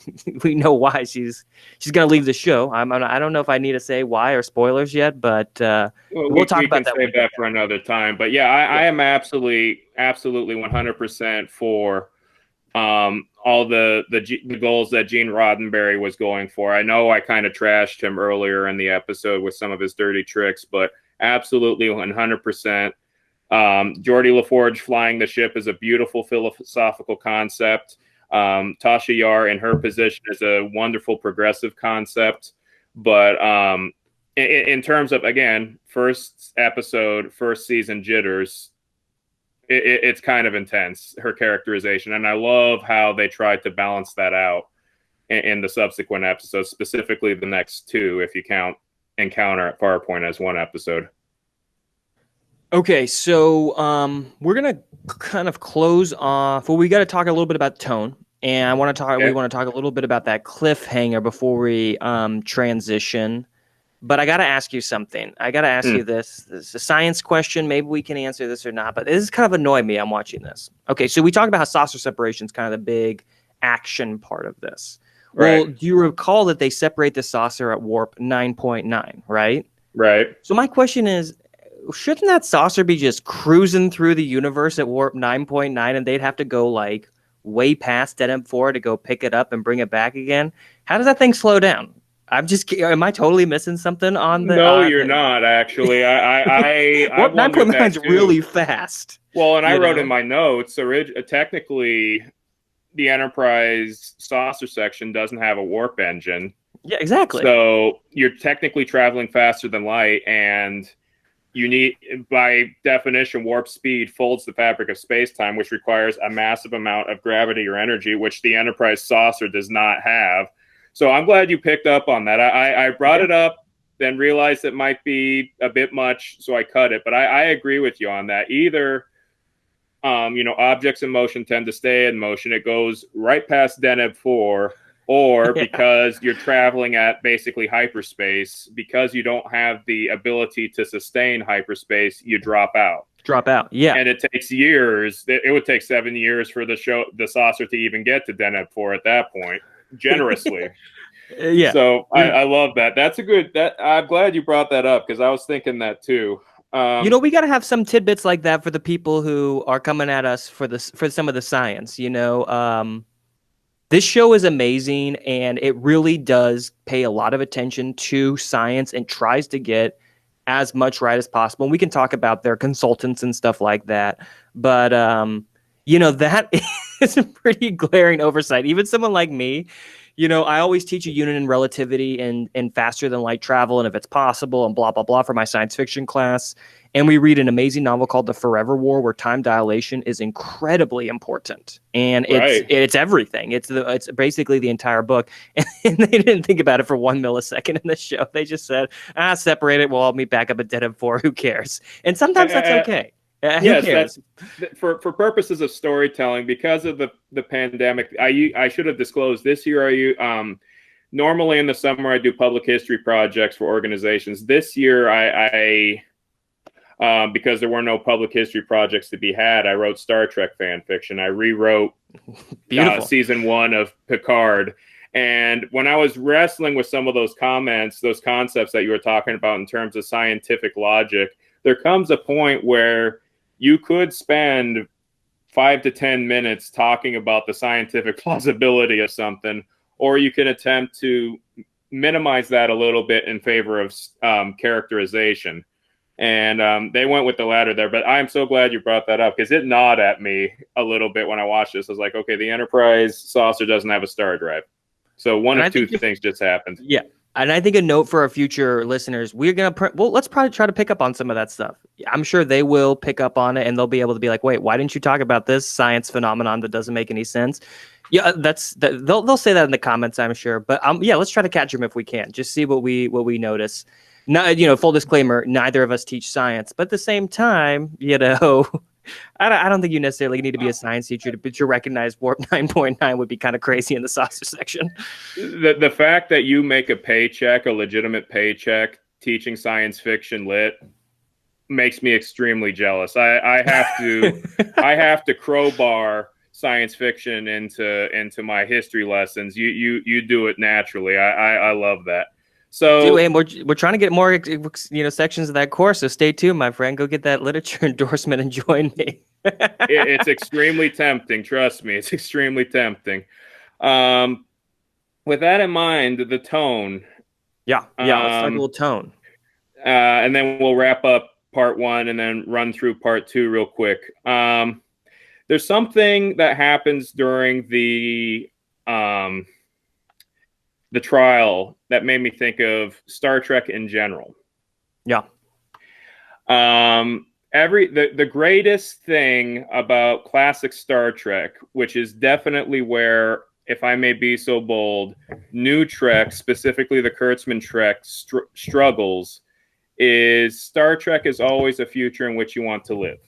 we know why she's going to leave the show. I don't know if I need to say why or spoilers yet, but we'll talk about that. We can save that for another time. But yeah, I am absolutely 100% for all the goals that Gene Roddenberry was going for. I know I kind of trashed him earlier in the episode with some of his dirty tricks, but absolutely 100%. Geordie LaForge flying the ship is a beautiful philosophical concept. Tasha Yar in her position is a wonderful progressive concept. But in terms of, again, first episode, first season jitters, it's kind of intense, her characterization. And I love how they tried to balance that out in the subsequent episodes, specifically the next two, if you count Encounter at Farpoint as one episode. Okay, so we're gonna kind of close off. Well, we got to talk a little bit about tone, and I want to talk. Okay. We want to talk a little bit about that cliffhanger before we transition. But I got to ask you something. I got to ask you this. This is a science question. Maybe we can answer this or not. But this is kind of annoyed me. I'm watching this. Okay, so we talked about how saucer separation is kind of the big action part of this. Well, Right. do you recall that they separate the saucer at warp 9.9, right? Right. So my question is, shouldn't that saucer be just cruising through the universe at warp 9.9 and they'd have to go like way past Deneb 4 to go pick it up and bring it back again? How does that thing slow down? Am I totally missing something on the No, you're not actually. I warp wondered 9.9 that is too. really fast. Well, and I You wrote in know? my notes, technically, the Enterprise saucer section doesn't have a warp engine. Yeah, exactly. So you're technically traveling faster than light, and you need, by definition, warp speed folds the fabric of space-time, which requires a massive amount of gravity or energy, which the Enterprise saucer does not have. So I'm glad you picked up on that. I brought it up, then realized it might be a bit much, so I cut it. But I agree with you on that. Either, objects in motion tend to stay in motion. It goes right past Deneb 4, or Yeah. because you're traveling at basically hyperspace, because you don't have the ability to sustain hyperspace, you drop out. Drop out. Yeah. And it takes years. It would take 7 years for the saucer to even get to Deneb 4 at that point, generously. Yeah. So I love that. That's a good. I'm glad you brought that up because I was thinking that too. We got to have some tidbits like that for the people who are coming at us for some of the science. This show is amazing, and it really does pay a lot of attention to science and tries to get as much right as possible. And we can talk about their consultants and stuff like that. But, that is a pretty glaring oversight. Even someone like me, I always teach a unit in relativity and faster than light travel, and if it's possible, and blah, blah, blah for my science fiction class. And we read an amazing novel called The Forever War, where time dilation is incredibly important, and it's everything. It's basically the entire book, and they didn't think about it for 1 millisecond in this show. They just said, separate it. We'll all meet back up at Deneb 4. Who cares? And sometimes that's okay. Yes, that's for purposes of storytelling. Because of the pandemic, I should have disclosed this year. Normally in the summer I do public history projects for organizations. This year I because there were no public history projects to be had, I wrote Star Trek fan fiction. I rewrote season 1 of Picard. And when I was wrestling with some of those concepts that you were talking about in terms of scientific logic, there comes a point where you could spend 5 to 10 minutes talking about the scientific plausibility of something, or you can attempt to minimize that a little bit in favor of characterization. And they went with the latter there. But I'm so glad you brought that up because it gnawed at me a little bit when I watched this. I was like, okay, the Enterprise saucer doesn't have a star drive. So one of two things just happened. Yeah. And I think a note for our future listeners, let's probably try to pick up on some of that stuff. I'm sure they will pick up on it and they'll be able to be like, wait, why didn't you talk about this science phenomenon that doesn't make any sense? Yeah, they'll say that in the comments, I'm sure. But let's try to catch them if we can. Just see what we notice. Not, full disclaimer, neither of us teach science, but at the same time, I don't think you necessarily need to be a science teacher to recognize warp 9.9 would be kind of crazy in the saucer section. The fact that you make a legitimate paycheck teaching science fiction lit makes me extremely jealous. I have to crowbar science fiction into my history lessons. You do it naturally. I love that. Dude, So and we're trying to get more, sections of that course. So stay tuned, my friend. Go get that literature endorsement and join me. it's extremely tempting. Trust me, it's extremely tempting. Um, with that in mind, the tone, Yeah. Let's talk a little tone. and then we'll wrap up part one and then run through part two real quick. There's something that happens during um, the trial that made me think of Star Trek in general. Yeah. The greatest thing about classic Star Trek, which is definitely where, if I may be so bold, new Trek, specifically the Kurtzman Trek, struggles, is Star Trek is always a future in which you want to live.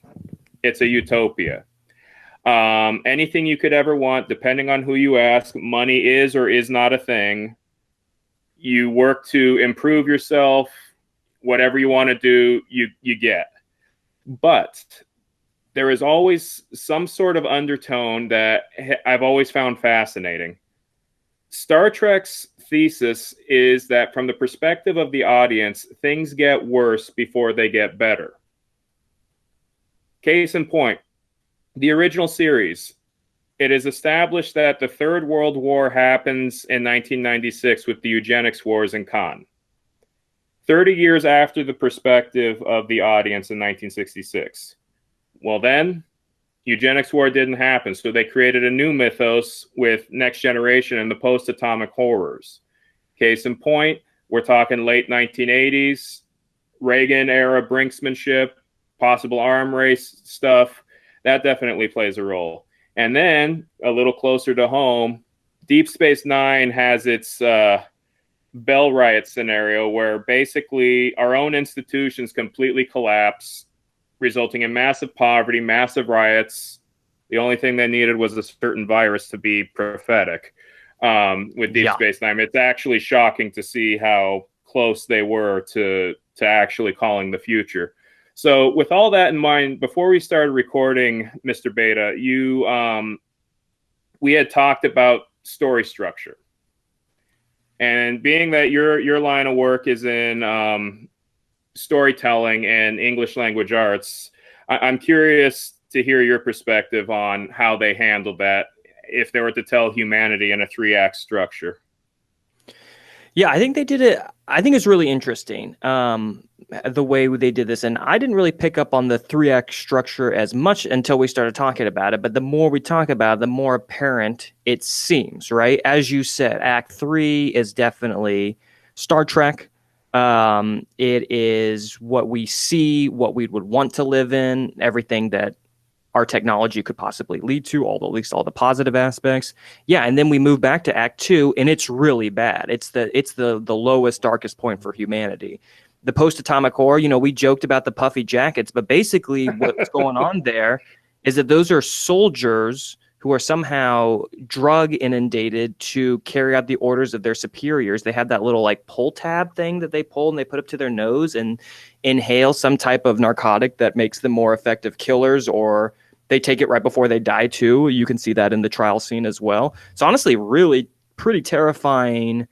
It's a utopia. Anything you could ever want, depending on who you ask, money is or is not a thing. You work to improve yourself. Whatever you want to do, you get. But there is always some sort of undertone that I've always found fascinating. Star Trek's thesis is that from the perspective of the audience, things get worse before they get better. Case in point, the original series, it is established that the Third World War happens in 1996 with the eugenics wars in Cannes. 30 years after the perspective of the audience in 1966. Well, then, eugenics war didn't happen, so they created a new mythos with Next Generation and the post-atomic horrors. Case in point, we're talking late 1980s, Reagan-era brinksmanship, possible arm race stuff. That definitely plays a role. And then, a little closer to home, Deep Space Nine has its Bell riot scenario where basically our own institutions completely collapse, resulting in massive poverty, massive riots. The only thing they needed was a certain virus to be prophetic. With Deep Space Nine, it's actually shocking to see how close they were to actually calling the future. So with all that in mind, before we started recording, Mr. Beta, we had talked about story structure. And being that your line of work is in storytelling and English language arts, I'm curious to hear your perspective on how they handled that if they were to tell humanity in a 3-act structure. Yeah, I think they did it. I think it's really interesting the way they did this. And I didn't really pick up on the 3-act structure as much until we started talking about it. But the more we talk about it, the more apparent it seems, right? As you said, Act 3 is definitely Star Trek. It is what we see, what we would want to live in, everything that our technology could possibly lead to, at least all the positive aspects. Yeah, and then we move back to Act 2, and it's really bad. It's the lowest, darkest point for humanity. The post-atomic horror, we joked about the puffy jackets, but basically what's going on there is that those are soldiers who are somehow drug inundated to carry out the orders of their superiors. They have that little pull tab thing that they pull and they put up to their nose and inhale some type of narcotic that makes them more effective killers, or they take it right before they die too. You can see that in the trial scene as well. So honestly, really pretty terrifying,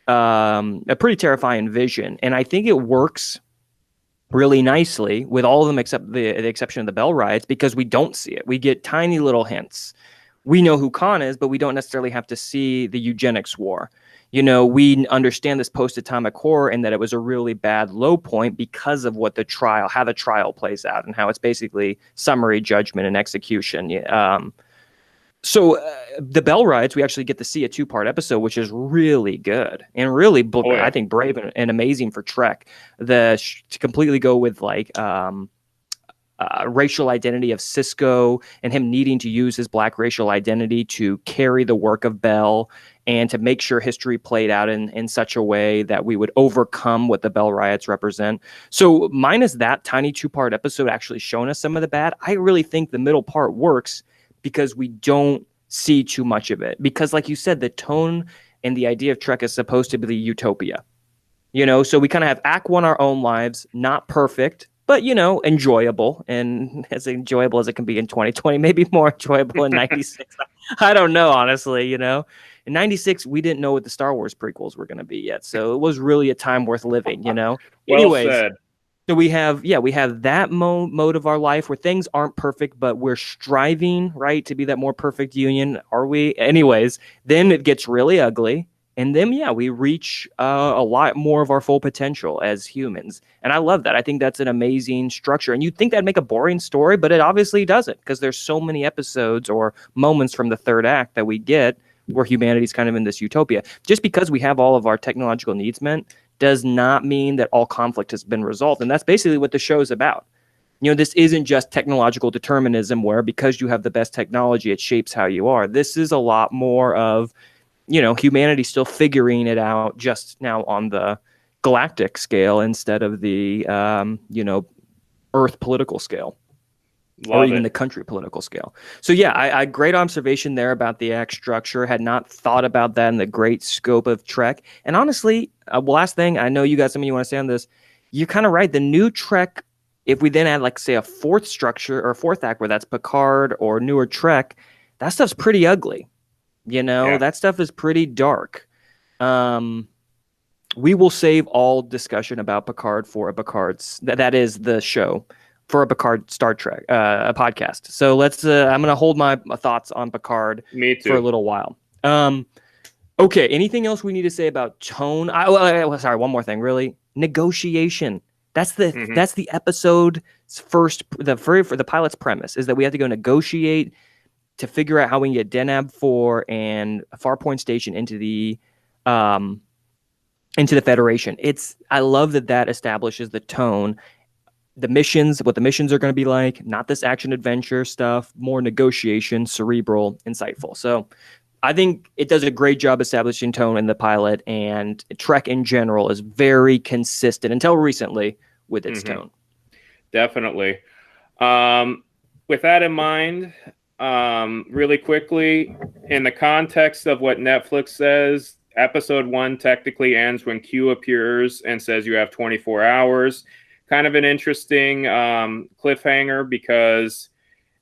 a pretty terrifying vision. And I think it works really nicely with all of them except the exception of the Bell riots, because we don't see it. We get tiny little hints. We know who Khan is, but we don't necessarily have to see the eugenics war. We understand this post-atomic horror and that it was a really bad low point because of how the trial plays out and how it's basically summary judgment and execution. So the Bell riots, we actually get to see a 2-part episode, which is really good and really, I think, brave and amazing for Trek. To completely go with racial identity of Sisko and him needing to use his black racial identity to carry the work of Bell and to make sure history played out in such a way that we would overcome what the Bell riots represent. So minus that tiny 2-part episode actually showing us some of the bad, I really think the middle part works because we don't see too much of it. Because like you said, the tone and the idea of Trek is supposed to be the utopia. So we kind of have Act 1 our own lives, not perfect, but, enjoyable, and as enjoyable as it can be in 2020, maybe more enjoyable in 96. I don't know, honestly, In 96, we didn't know what the Star Wars prequels were going to be yet. So it was really a time worth living. Well Anyways, said. so we have that mode of our life where things aren't perfect, but we're striving, right, to be that more perfect union. Are we? Anyways, then it gets really ugly. And then, yeah, we reach a lot more of our full potential as humans. And I love that. I think that's an amazing structure. And you'd think that'd make a boring story, but it obviously doesn't because there's so many episodes or moments from the third act that we get where humanity's kind of in this utopia. Just because we have all of our technological needs met does not mean that all conflict has been resolved. And that's basically what the show is about. This isn't just technological determinism where because you have the best technology, it shapes how you are. This is a lot more of, humanity still figuring it out just now on the galactic scale instead of the, Earth political scale or Love even it. the country political scale. So yeah, I great observation there about the act structure. Had not thought about that in the great scope of Trek. And honestly, last thing, I know you got something you want to say on this. You're kind of right. The new Trek, if we then add like say a fourth structure or fourth act where that's Picard or newer Trek, that stuff's pretty ugly. Yeah. That stuff is pretty dark. Um, we will save all discussion about Picard for a Picard's that is the show for a Picard Star Trek a podcast. So let's I'm gonna hold my thoughts on Picard Me for a too. little while. Okay, anything else we need to say about tone? Sorry, one more thing, really. Negotiation. Hmm. That's the episode's for the pilot's premise is that we have to go negotiate to figure out how we can get Denab 4 and a Farpoint station um into the Federation. I love that establishes the tone, the missions, what the missions are going to be like, not this action adventure stuff, more negotiation, cerebral, insightful. So I think it does a great job establishing tone in the pilot, and Trek in general is very consistent until recently with its Hmm. tone. Definitely. Um, with that in mind, really quickly, in the context of what Netflix says, episode 1 technically ends when Q appears and says you have 24 hours. Kind of an interesting cliffhanger because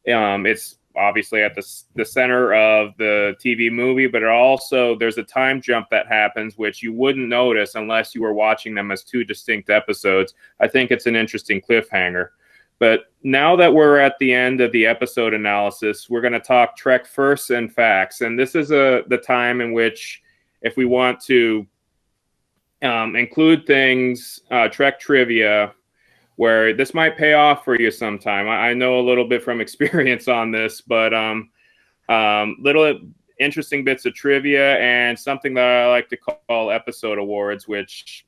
it's obviously at the center of the TV movie, but it also there's a time jump that happens which you wouldn't notice unless you were watching them as two distinct episodes. I think it's an interesting cliffhanger. But now that we're at the end of the episode analysis, we're going to talk Trek firsts and facts, and this is the time in which, if we want to include things, Trek trivia, where this might pay off for you sometime. I know a little bit from experience on this, but little interesting bits of trivia and something that I like to call episode awards, which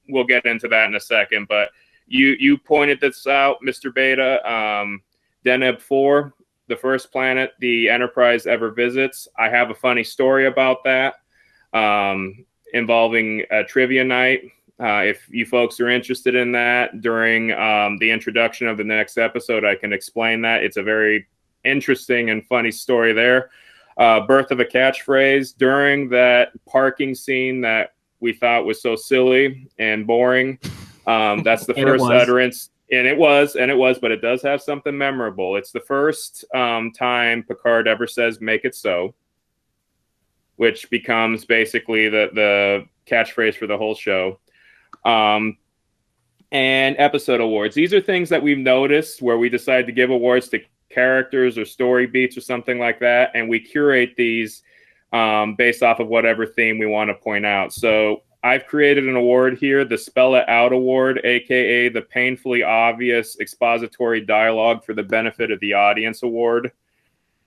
we'll get into that in a second. But you pointed this out, Mr. Beta. Deneb 4, the first planet the Enterprise ever visits. I have a funny story about that involving a trivia night. If you folks are interested in that during the introduction of the next episode, I can explain that. It's a very interesting and funny story there. Birth of a catchphrase during that parking scene that we thought was so silly and boring. That's the And it first was. utterance. And it was, but it does have something memorable. It's the first time Picard ever says, "Make it so," which becomes basically the catchphrase for the whole show. Um, and episode awards. These are things that we've noticed where we decide to give awards to characters or story beats or something like that, and we curate these based off of whatever theme we want to point out. So I've created an award here, the Spell It Out Award, aka the Painfully Obvious Expository Dialogue for the Benefit of the Audience Award.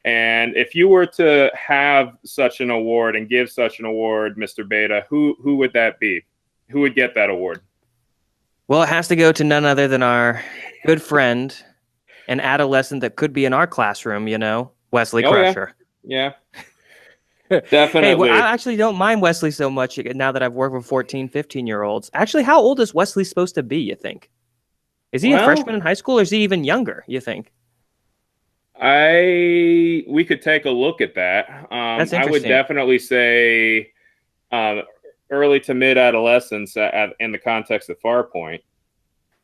And if you were to have such an award and give such an award, Mr. Beta, who would that be? Who would get that award? Well, it has to go to none other than our good friend, an adolescent that could be in our classroom, Wesley Oh yeah, Crusher. yeah, Hey, well, I definitely. actually don't mind Wesley so much now that I've worked with 14, 15-year-olds. Actually, how old is Wesley supposed to be, you think? Is he a Well, freshman in high school or is he even younger, you think? we could take a look at that. That's I would interesting. definitely say uh, early to mid adolescence in the context of Farpoint.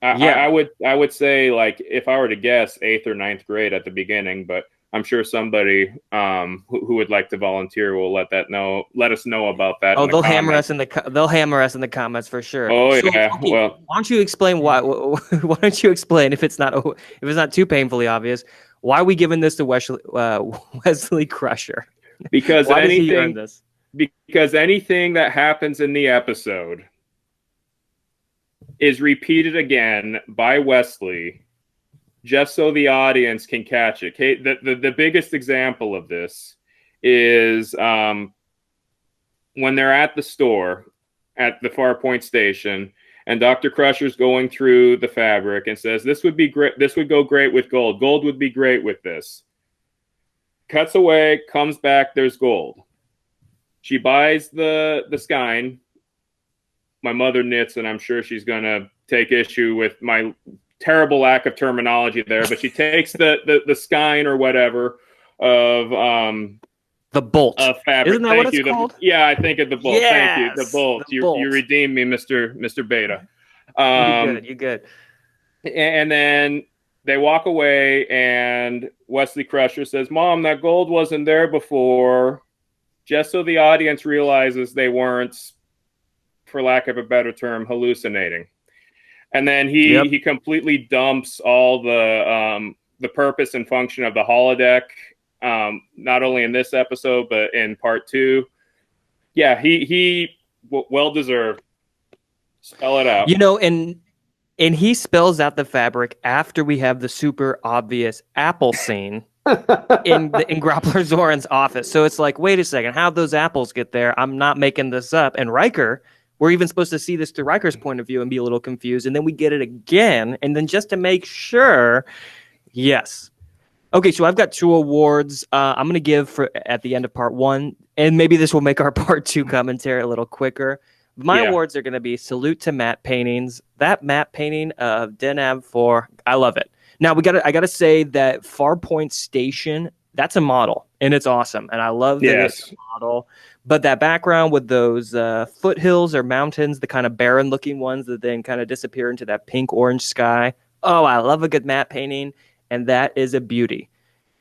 Yeah. I would say like if I were to guess eighth or ninth grade at the beginning, but I'm sure somebody who would like to volunteer will let us know about that Oh, in the comments. they'll hammer us in the comments for sure. Oh So, yeah, okay, well, why don't you explain why? Why don't you explain if it's not too painfully obvious, why are we giving this to Wesley Crusher? because Why does he earn anything this? because anything that happens in the episode is repeated again by Wesley just so the audience can catch it. Okay? The biggest example of this is when they're at the store at the Farpoint station, and Dr. Crusher's going through the fabric and says, "This would be great. This would go great with gold. Gold would be great with this." Cuts away, comes back. There's gold. She buys the skein. My mother knits, and I'm sure she's gonna take issue with my terrible lack of terminology there. But she takes the skein or whatever of The bolt. fabric. Isn't that Thank what it's you. called? Yeah, I think of the bolt. Thank you. The Yes, the bolt. You bolt. redeemed me, Mr. Beta. You good? You good? And then they walk away, and Wesley Crusher says, "Mom, that gold wasn't there before," just so the audience realizes they weren't, for lack of a better term, hallucinating. And then he completely dumps all the purpose and function of the holodeck, not only in this episode but in part 2. Yeah, he well deserved. Spell it out. And he spells out the fabric after we have the super obvious apple scene in Grappler Zoran's office. So it's like, wait a second, how'd those apples get there? I'm not making this up. And Riker, we're even supposed to see this through Riker's point of view and be a little confused. And then we get it again. And then just to make sure, yes. Okay, so I've got 2 awards. I'm going to give at the end of part 1, and maybe this will make our part 2 commentary a little quicker. My awards are going to be salute to matte paintings. That matte painting of Denab 4, I love it. Now I got to say that Farpoint Station, that's a model, and it's awesome, and I love that it's a model. But that background with those foothills or mountains, the kind of barren looking ones that then kind of disappear into that pink orange sky. Oh, I love a good matte painting. And that is a beauty.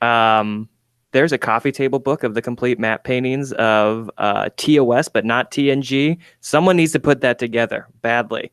There's a coffee table book of the complete matte paintings of TOS, but not TNG. Someone needs to put that together badly.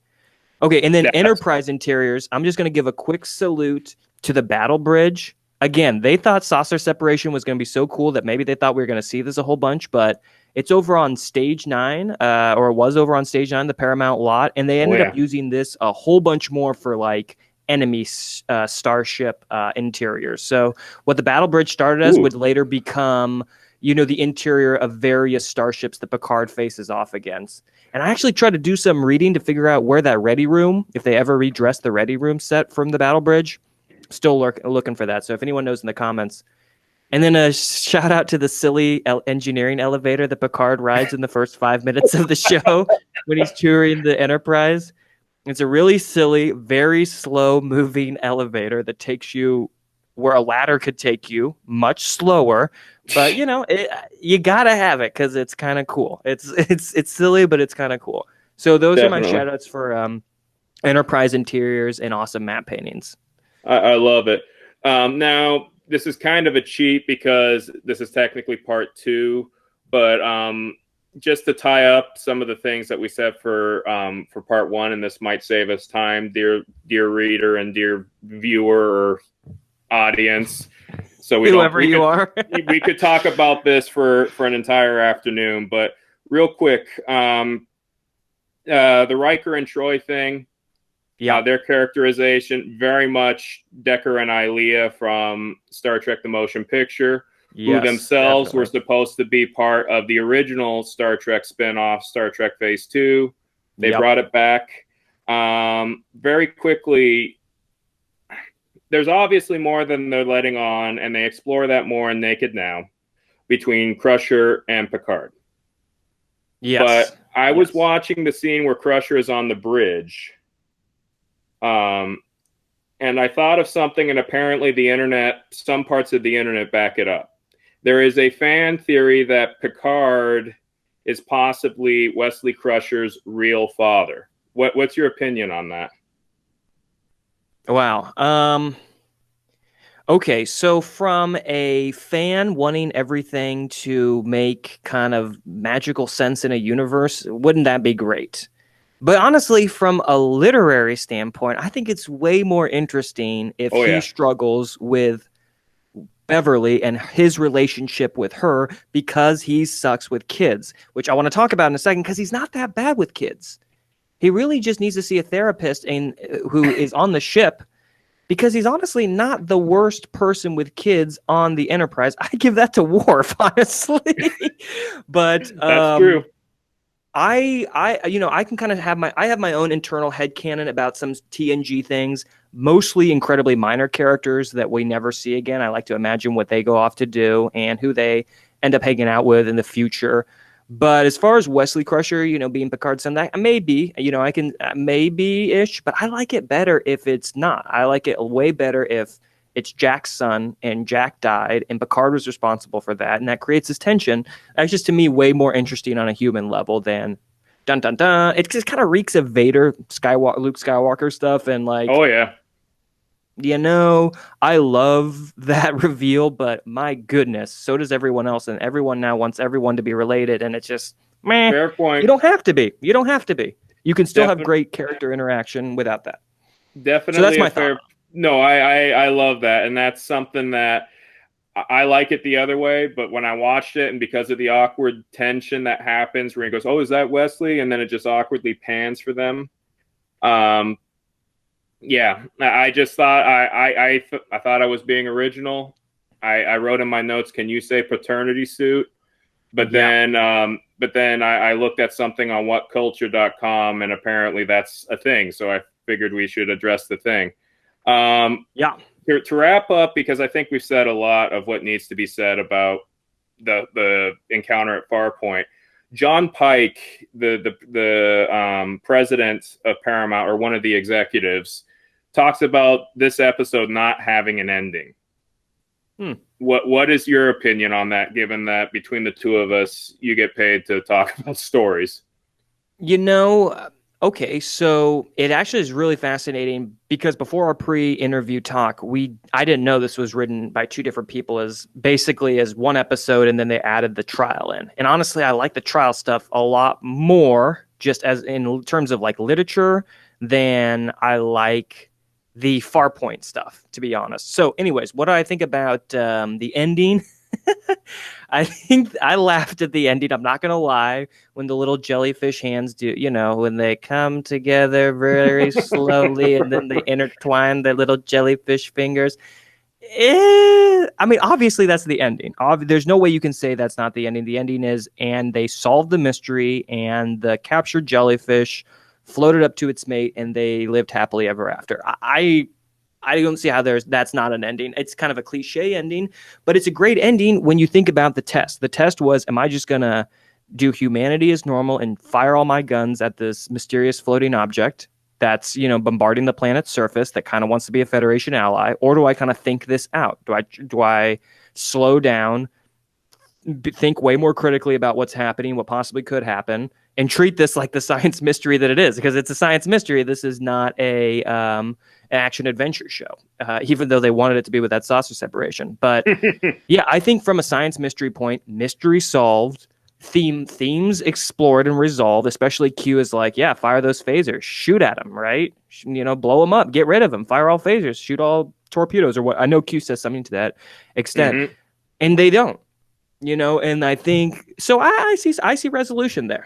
Okay, and then Enterprise interiors. I'm just going to give a quick salute to the battle bridge. Again, they thought saucer separation was going to be so cool that maybe they thought we were going to see this a whole bunch, but it's over on stage 9, or it was over on stage 9, the Paramount lot, and they ended up using this a whole bunch more for like enemy starship interiors. So what the battle bridge started as would later become, the interior of various starships that Picard faces off against. And I actually tried to do some reading to figure out where that ready room, if they ever redressed the ready room set from the battle bridge. Still looking for that. So if anyone knows in the comments. And then a shout out to the silly engineering elevator that Picard rides in the first 5 minutes of the show when he's touring the Enterprise. It's a really silly, very slow moving elevator that takes you where a ladder could take you, much slower. But you gotta have it because it's kind of cool. It's silly, but it's kind of cool. So those are my shout outs for Enterprise interiors and awesome matte paintings. I love it. Now this is kind of a cheat because this is technically part 2, but just to tie up some of the things that we said for part 1, and this might save us time, dear reader and dear viewer or audience. So we could talk about this for an entire afternoon, but real quick, the Riker and Troy thing. Yeah, their characterization very much Decker and Ilia from Star Trek: The Motion Picture. Who themselves were supposed to be part of the original Star Trek spinoff, Star Trek Phase 2. They brought it back. Very quickly, there's obviously more than they're letting on, and they explore that more in Naked Now between Crusher and Picard. Yes. But I was watching the scene where Crusher is on the bridge, and I thought of something, and apparently some parts of the internet back it up. There is a fan theory that Picard is possibly Wesley Crusher's real father. What's your opinion on that? Wow. Okay, so from a fan wanting everything to make kind of magical sense in a universe, wouldn't that be great? But honestly, from a literary standpoint, I think it's way more interesting if Oh he yeah, struggles with Beverly and his relationship with her because he sucks with kids, which I want to talk about in a second because he's not that bad with kids. He really just needs to see a therapist who is on the ship because he's honestly not the worst person with kids on the Enterprise. I give that to Worf, honestly. But that's true. I can kind of I have my own internal headcanon about some TNG things, mostly incredibly minor characters that we never see again. I like to imagine what they go off to do and who they end up hanging out with in the future. But as far as Wesley Crusher, being Picard's son, that maybe, I can maybe ish, but I like it better if it's not. I like it way better if it's Jack's son and Jack died and Picard was responsible for that. And that creates this tension. That's just to me way more interesting on a human level than dun dun dun. It just kind of reeks of Vader, Luke Skywalker stuff. And like, Oh yeah. you know, I love that reveal, but my goodness, so does everyone else. And everyone now wants everyone to be related. And it's just, meh, Fair you point. don't have to be. You don't have to be. You can still have Defi- great character interaction without that. So that's Definitely a my thought. fair. No, I love that, and that's something that I like it the other way. But when I watched it, and because of the awkward tension that happens, where he goes, "Oh, is that Wesley?" and then it just awkwardly pans for them. Um, yeah, I just thought I thought I was being original. I wrote in my notes, "Can you say paternity suit?" Yeah. But then I looked at something on whatculture.com, and apparently that's a thing. So I figured we should address the thing. Yeah. To wrap up, because I think we've said a lot of what needs to be said about the encounter at Farpoint. John Pike, the president of Paramount, or one of the executives, talks about this episode not having an ending. Hmm. What is your opinion on that, given that between the two of us, you get paid to talk about stories? You know, okay, so it actually is really fascinating because before our pre-interview talk, I didn't know this was written by two different people as basically as one episode, and then they added the trial in. And honestly, I like the trial stuff a lot more, just as in terms of like literature, than I like the Farpoint stuff, to be honest. So, anyways, what do I think about the ending? I think I laughed at the ending. I'm not gonna lie. When the little jellyfish hands do, when they come together very slowly and then they intertwine their little jellyfish fingers. I mean, obviously that's the ending. There's no way you can say that's not the ending. The ending is, and they solved the mystery, and the captured jellyfish floated up to its mate, and they lived happily ever after. I don't see how that's not an ending. It's kind of a cliche ending, but it's a great ending when you think about the test. The test was, am I just going to do humanity as normal and fire all my guns at this mysterious floating object that's, bombarding the planet's surface that kind of wants to be a Federation ally? Or do I kind of think this out? Do I slow down, think way more critically about what's happening, what possibly could happen, and treat this like the science mystery that it is? Because it's a science mystery. This is not a action adventure show, even though they wanted it to be with that saucer separation. But yeah, I think from a science mystery point, mystery solved, themes explored and resolved. Especially Q is like, yeah, fire those phasers, shoot at them, right? Blow them up, get rid of them, fire all phasers, shoot all torpedoes, or what. I know Q says something to that extent, Mm-hmm. and they don't. And I think so. I see resolution there.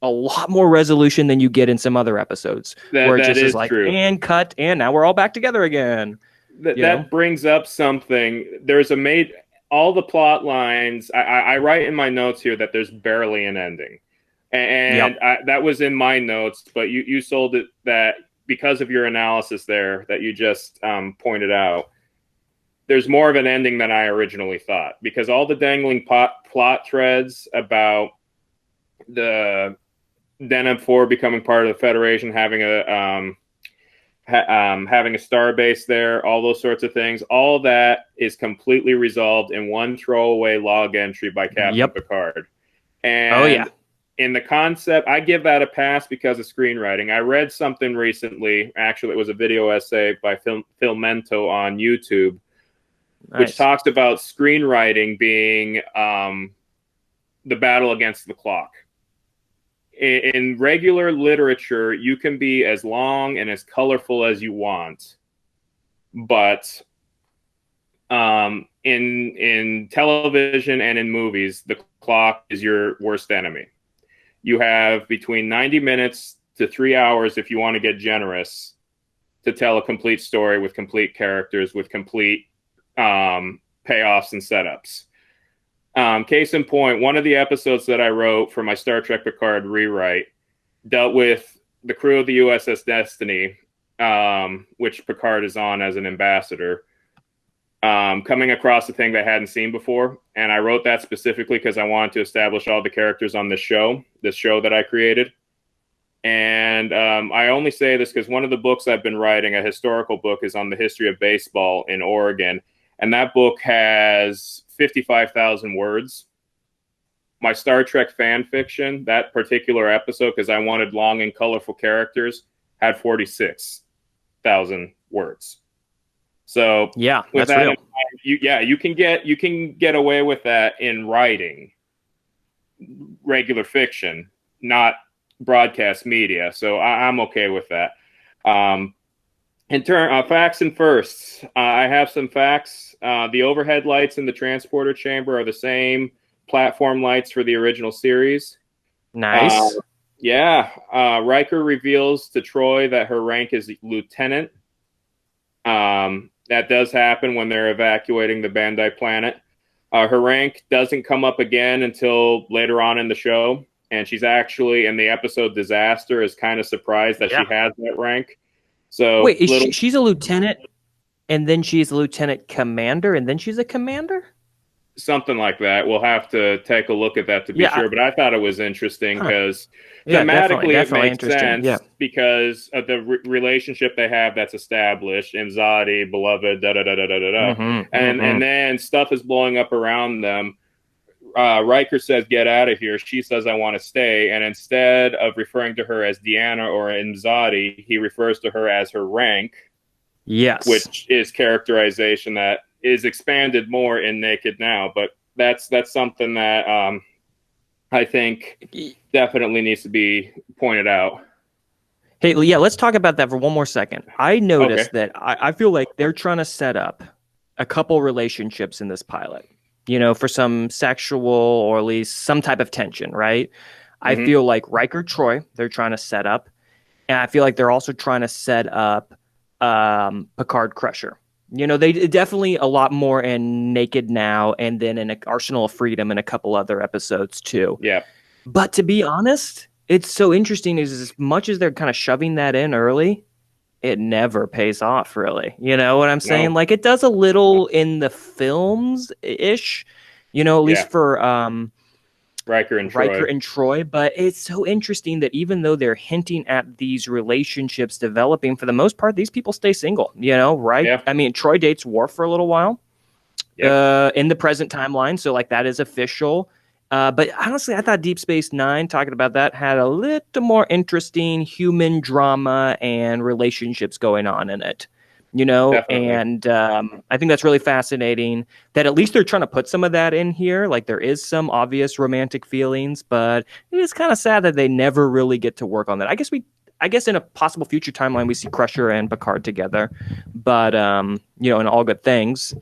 A lot more resolution than you get in some other episodes That where it that just is is like true. and cut and now we're all back together again. That You know, that brings up something. There's a made all the plot lines. I write in my notes here that there's barely an ending, and yep, that was in my notes. But you sold it that because of your analysis there that you just pointed out. There's more of an ending than I originally thought because all the dangling plot threads about the Deneb 4 becoming part of the Federation, having a star base there, all those sorts of things, all that is completely resolved in one throwaway log entry by Captain yep. Picard. Oh And yeah, in the concept, I give that a pass because of screenwriting. I read something recently, actually, it was a video essay by Filmento on YouTube, which Nice. talks about screenwriting being the battle against the clock. In regular literature, you can be as long and as colorful as you want, but in television and in movies, the clock is your worst enemy. You have between 90 minutes to 3 hours, if you want to get generous, to tell a complete story with complete characters, with complete payoffs and setups. Case in point, one of the episodes that I wrote for my Star Trek Picard rewrite dealt with the crew of the U.S.S. Destiny, which Picard is on as an ambassador, coming across a thing they hadn't seen before. And I wrote that specifically because I wanted to establish all the characters on this show that I created. And I only say this because one of the books I've been writing, a historical book, is on the history of baseball in Oregon. And that book has 55,000 words. My Star Trek fan fiction, that particular episode, because I wanted long and colorful characters, had 46,000 words. So Yeah, with that's that, real. you can get away with that in writing regular fiction, not broadcast media. So I'm okay with that. In turn, facts and firsts, I have some facts. The overhead lights in the transporter chamber are the same platform lights for the original series. Nice. Riker reveals to Troy that her rank is lieutenant. That does happen when they're evacuating the Bandai planet. Her rank doesn't come up again until later on in the show. And she's actually, in the episode Disaster, is kind of surprised that she has that rank. So wait, she's a lieutenant, and then she's a lieutenant commander, and then she's a commander? Something like that. We'll have to take a look at that to be sure. But I thought it was interesting because thematically it makes sense because of the relationship they have that's established. Imzadi, beloved, and then stuff is blowing up around them. Riker says, "Get out of here." She says, "I want to stay." And instead of referring to her as Deanna or Imzadi, he refers to her as her rank. Yes, which is characterization that is expanded more in Naked Now, but that's something that I think definitely needs to be pointed out. Hey, yeah, let's talk about that for one more second. I noticed that I feel like they're trying to set up a couple relationships in this pilot, for some sexual or at least some type of tension, right? I feel like Riker Troy, they're trying to set up, and I feel like they're also trying to set up Picard Crusher. They definitely a lot more in Naked Now and then in Arsenal of Freedom and a couple other episodes too. Yeah. But to be honest, it's so interesting is as much as they're kind of shoving that in early, it never pays off really. You know what I'm saying? No. Like it does a little in the films-ish, at least for Riker and Troy, but it's so interesting that even though they're hinting at these relationships developing, for the most part, these people stay single, right? Yeah. I mean, Troy dates Worf for a little while in the present timeline, so like that is official. But honestly, I thought Deep Space Nine, talking about that, had a little more interesting human drama and relationships going on in it. Definitely. And I think that's really fascinating that at least they're trying to put some of that in here. Like there is some obvious romantic feelings, but it is kind of sad that they never really get to work on that. I guess in a possible future timeline, we see Crusher and Picard together, but in All Good Things.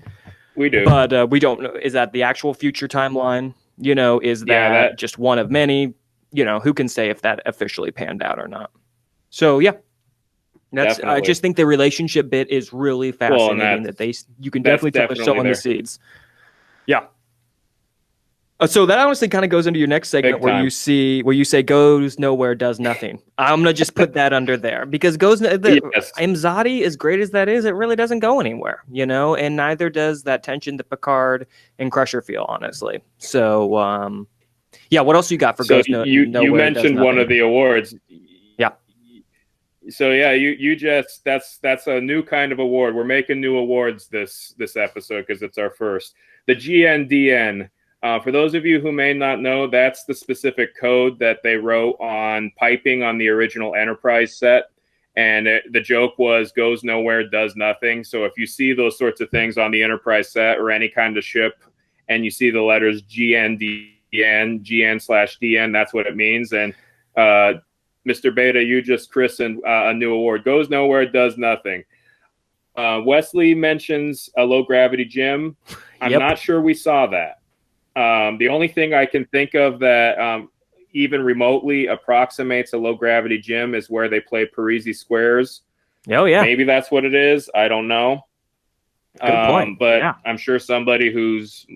We do. But we don't know. Is that the actual future timeline? Is that just one of many? Who can say if that officially panned out or not? So, yeah. I just think the relationship bit is really fascinating. You can definitely tell they're sowing the seeds. Yeah. So that honestly kind of goes into your next segment where you say goes nowhere, does nothing. I'm gonna just put that under there because Imzadi, as great as that is, it really doesn't go anywhere, and neither does that tension that Picard and Crusher feel, honestly. So, what else you got for goes nowhere? You mentioned one of the awards. Yeah. So you just that's a new kind of award. We're making new awards this episode because it's our first. The GNDN For those of you who may not know, that's the specific code that they wrote on piping on the original Enterprise set. And the joke was goes nowhere, does nothing. So if you see those sorts of things on the Enterprise set or any kind of ship, and you see the letters GNDN, GN/DN, that's what it means. And Mr. Beta, you just christened a new award. Goes nowhere, does nothing. Wesley mentions a low gravity gym. I'm Yep. not sure we saw that. The only thing I can think of that even remotely approximates a low gravity gym is where they play Parisi squares. Oh yeah. Maybe that's what it is. I don't know. Good point. But Yeah. I'm sure somebody who's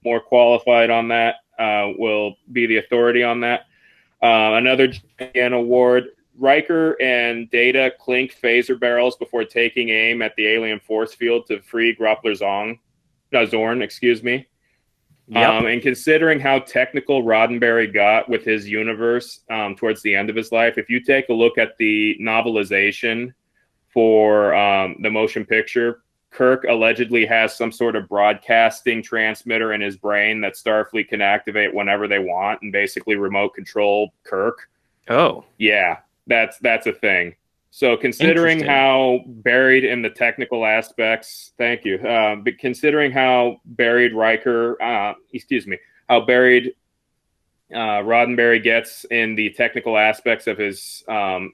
more qualified on that will be the authority on that. Another GN award. Riker and Data clink phaser barrels before taking aim at the alien force field to free Groppler Zorn, excuse me. Yep. And considering how technical Roddenberry got with his universe towards the end of his life, if you take a look at the novelization for the motion picture, Kirk allegedly has some sort of broadcasting transmitter in his brain that Starfleet can activate whenever they want and basically remote control Kirk. Oh. Yeah, that's a thing. So considering how buried in the technical aspects, thank you. But considering how buried how buried Roddenberry gets in the technical aspects of his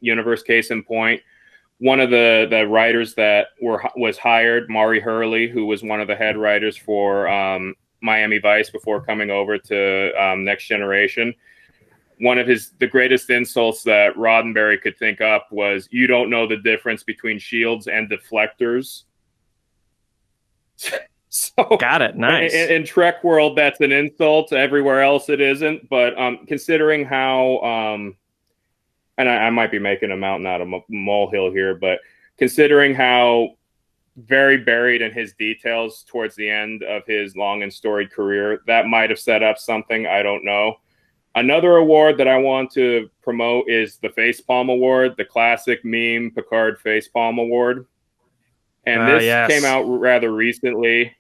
universe, case in point, one of the writers that was hired, Maury Hurley, who was one of the head writers for Miami Vice before coming over to Next Generation. One of the greatest insults that Roddenberry could think up was, "You don't know the difference between shields and deflectors." So got it. Nice. In Trek world, that's an insult. Everywhere else, it isn't. But considering how, and I might be making a mountain out of a molehill here, but considering how very buried in his details towards the end of his long and storied career, that might have set up something. I don't know. Another award that I want to promote is the Facepalm Award, the classic meme Picard Facepalm Award. And this came out rather recently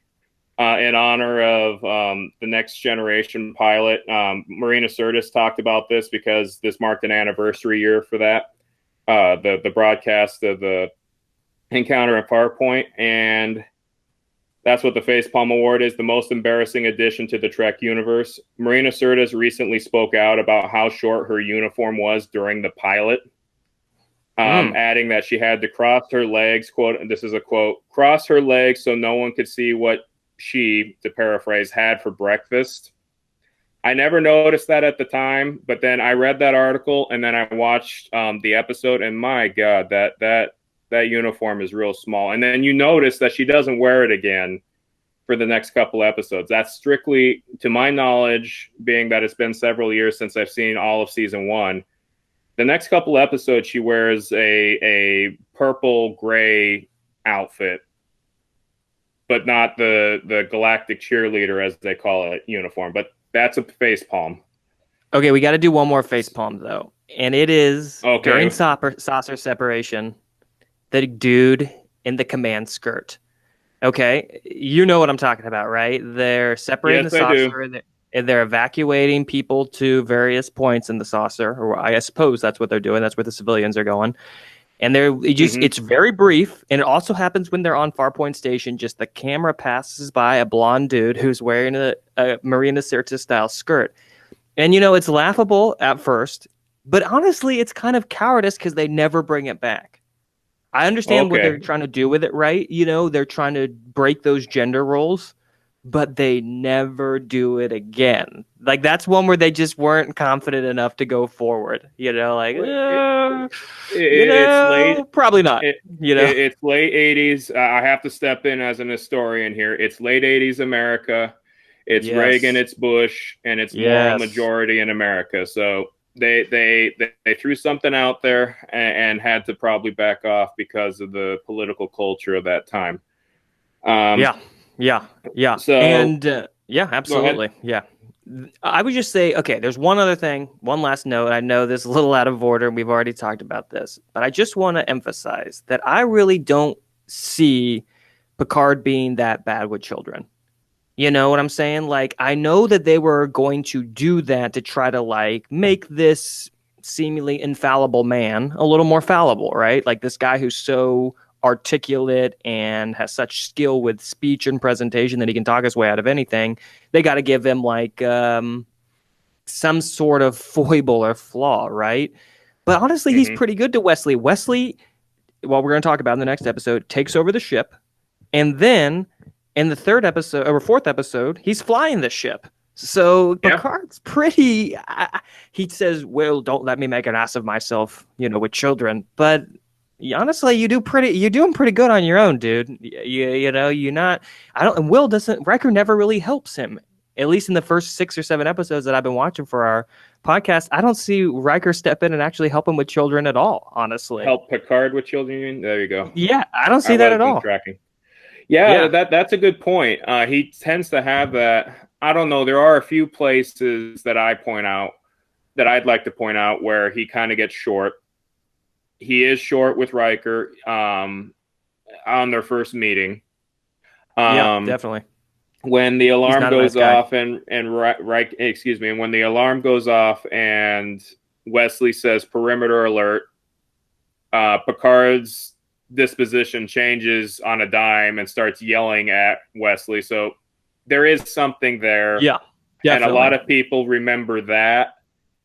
in honor of the Next Generation pilot. Marina Sirtis talked about this because this marked an anniversary year for that, the broadcast of the encounter at Farpoint. And that's what the Facepalm Award is, the most embarrassing addition to the Trek universe. Marina Sirtis recently spoke out about how short her uniform was during the pilot, adding that she had to cross her legs, quote, and this is a quote, cross her legs so no one could see what she, to paraphrase, had for breakfast. I never noticed that at the time, but then I read that article and then I watched the episode, and my God, that uniform is real small. And then you notice that she doesn't wear it again for the next couple episodes. That's strictly, to my knowledge, being that it's been several years since I've seen all of season 1. The next couple episodes, she wears a purple gray outfit, but not the galactic cheerleader, as they call it, uniform. But that's a facepalm. Okay, we got to do one more facepalm, though. And it is during saucer separation, the dude in the command skirt. Okay, you know what I'm talking about, right? They're separating the saucer and they're evacuating people to various points in the saucer, or I suppose that's what they're doing. That's where the civilians are going. And it's very brief, and it also happens when they're on Farpoint Station. Just the camera passes by a blonde dude who's wearing a Marina Sirtis style skirt, and it's laughable at first, but honestly, it's kind of cowardice because they never bring it back. I understand what they're trying to do with it, right? They're trying to break those gender roles, but they never do it again. Like, that's one where they just weren't confident enough to go forward. It's late. Probably not. It's late 80s. I have to step in as an historian here. It's late 80s America. It's Reagan, it's Bush, and it's moral majority in America. So they threw something out there and had to probably back off because of the political culture of that time. Yeah. So, and absolutely. Yeah. I would just say, okay, there's one other thing, one last note. I know this is a little out of order, and we've already talked about this, but I just want to emphasize that I really don't see Picard being that bad with children. You know what I'm saying? Like, I know that they were going to do that to try to like make this seemingly infallible man a little more fallible, right? Like this guy who's so articulate and has such skill with speech and presentation that he can talk his way out of anything. They got to give him like some sort of foible or flaw, right? But honestly, he's Hmm. pretty good to Wesley. Wesley, what we're going to talk about in the next episode, takes over the ship. And then in the third episode or fourth episode, he's flying the ship. So Yeah, Picard's pretty. He says, "Well, don't let me make an ass of myself, you know, with children." But honestly, you're doing pretty good on your own, dude. You know, you're not. I don't. And Will doesn't. Riker never really helps him. At least in the first 6 or 7 episodes that I've been watching for our podcast, I don't see Riker step in and actually help him with children at all. Honestly, help Picard with children. You mean? There you go. yeah, I don't I see that at wasn't all. tracking. Yeah, Yeah, that's a good point. He tends to have that. I don't know. There are a few places that I point out that I'd like to point out where he kind of gets short. He is short with Riker on their first meeting. yeah, Um, definitely. when the He's alarm not a nice goes guy. off and Riker, excuse me, and when the alarm goes off and Wesley says perimeter alert, Picard's disposition changes on a dime and starts yelling at Wesley. So there is something there. Yeah, And a definitely. lot of people remember that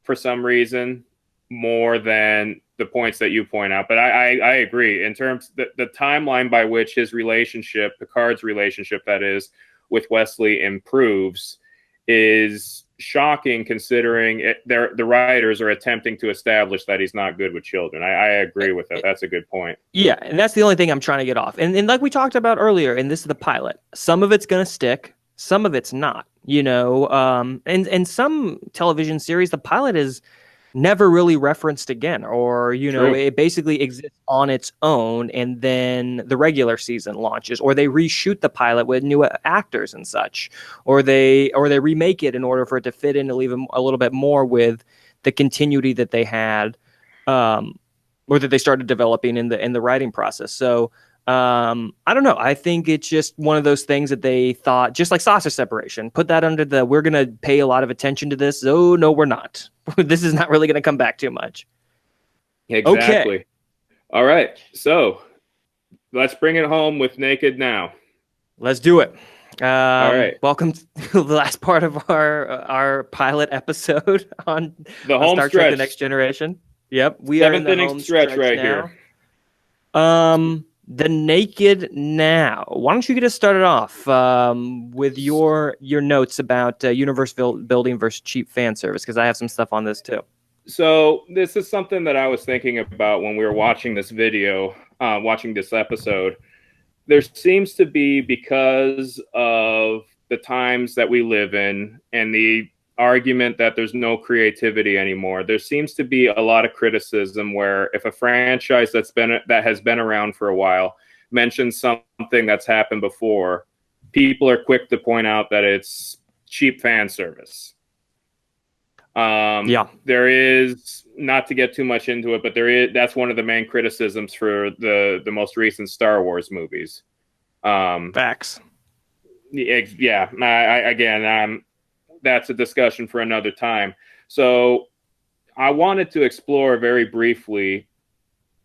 for some reason more than the points that you point out. But I agree. In terms the timeline by which his relationship, Picard's relationship, that is, with Wesley improves is shocking considering the writers are attempting to establish that he's not good with children. I agree with that. That's a good point. Yeah, and that's the only thing I'm trying to get off. And like we talked about earlier, and this is the pilot. Some of it's gonna stick, some of it's not. You know, and some television series, the pilot is never really referenced again, or you know, True. it basically exists on its own, and then the regular season launches, or they reshoot the pilot with new actors and such, or they remake it in order for it to fit in a little bit more with the continuity that they had. Or that they started developing in the writing process. So I don't know. I think it's just one of those things that they thought, just like sausage separation, put that under the we're going to pay a lot of attention to this. Oh no, we're not. This is not really going to come back too much. Okay, Exactly. All right. So let's bring it home with Naked Now. let's do it. All right. Welcome to the last part of our pilot episode The on home Star Trek: The stretch. Next Generation. Yep, we are in Seventh the inning home stretch stretch right now. here. The Naked Now. Why don't you get us started off with your notes about universe building versus cheap fan service? Because I have some stuff on this too. So this is something that I was thinking about when we were watching this video, watching this episode. There seems to be, because of the times that we live in and the argument that there's no creativity anymore, there seems to be a lot of criticism where if a franchise that has been around for a while mentions something that's happened before, people are quick to point out that it's cheap fan service. Yeah, There is, not to get too much into it, but that's one of the main criticisms for the most recent Star Wars movies. facts. Yeah, again, that's a discussion for another time. So I wanted to explore very briefly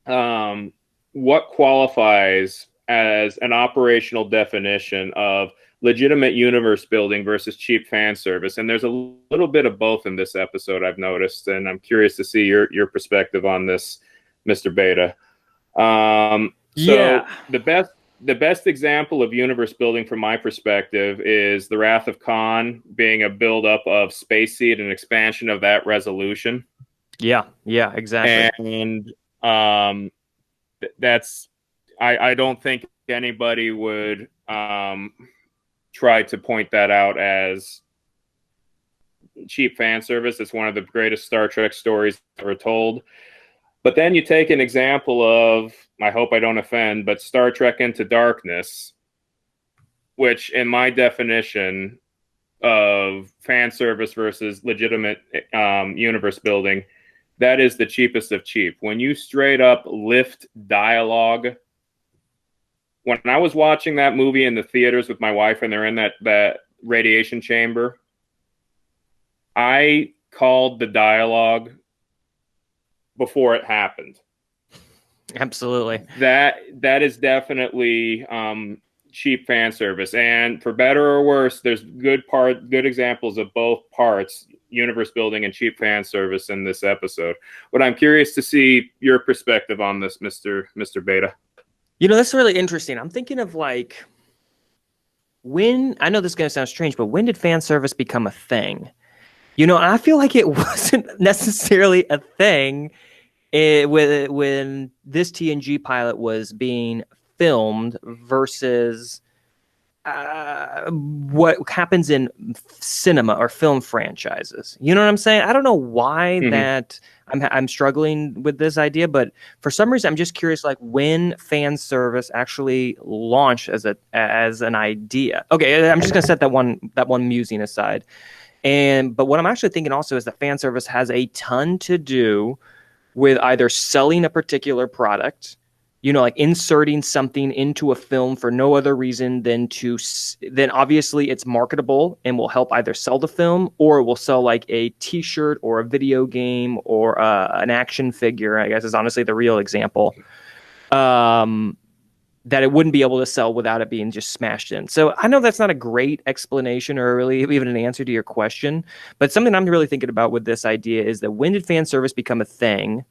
what qualifies as an operational definition of legitimate universe building versus cheap fan service. And there's a little bit of both in this episode, I've noticed, and I'm curious to see your perspective on this, Mr. Beta. So Yeah, the best example of universe building from my perspective is the Wrath of Khan being a buildup of Space Seed and expansion of that resolution. yeah, exactly. And that's I don't think anybody would try to point that out as cheap fan service. It's one of the greatest Star Trek stories ever told. But then you take an example of, I hope I don't offend, but Star Trek Into Darkness, which in my definition of fan service versus legitimate universe building, that is the cheapest of cheap. When you straight up lift dialogue. When I was watching that movie in the theaters with my wife and they're in that radiation chamber. I called the dialogue before it happened. Absolutely. That is definitely cheap fan service, and for better or worse, there's good examples of both parts, universe building and cheap fan service, in this episode. But I'm curious to see your perspective on this, Mr. Beta. That's really interesting. I'm thinking of like, when, I know this is going to sound strange, but when did fan service become a thing? I feel like it wasn't necessarily a thing when this TNG pilot was being filmed versus what happens in cinema or film franchises. You know what I'm saying? I don't know why that I'm struggling with this idea, but for some reason I'm just curious, like, when fan service actually launched as an idea. Okay, I'm just gonna set that one musing aside. But what I'm actually thinking also is that fan service has a ton to do with either selling a particular product, like inserting something into a film for no other reason than then obviously it's marketable and will help either sell the film, or it will sell like a t-shirt or a video game or an action figure, I guess is honestly the real example, that it wouldn't be able to sell without it being just smashed in. So I know that's not a great explanation or really even an answer to your question, but something I'm really thinking about with this idea is that, when did fan service become a thing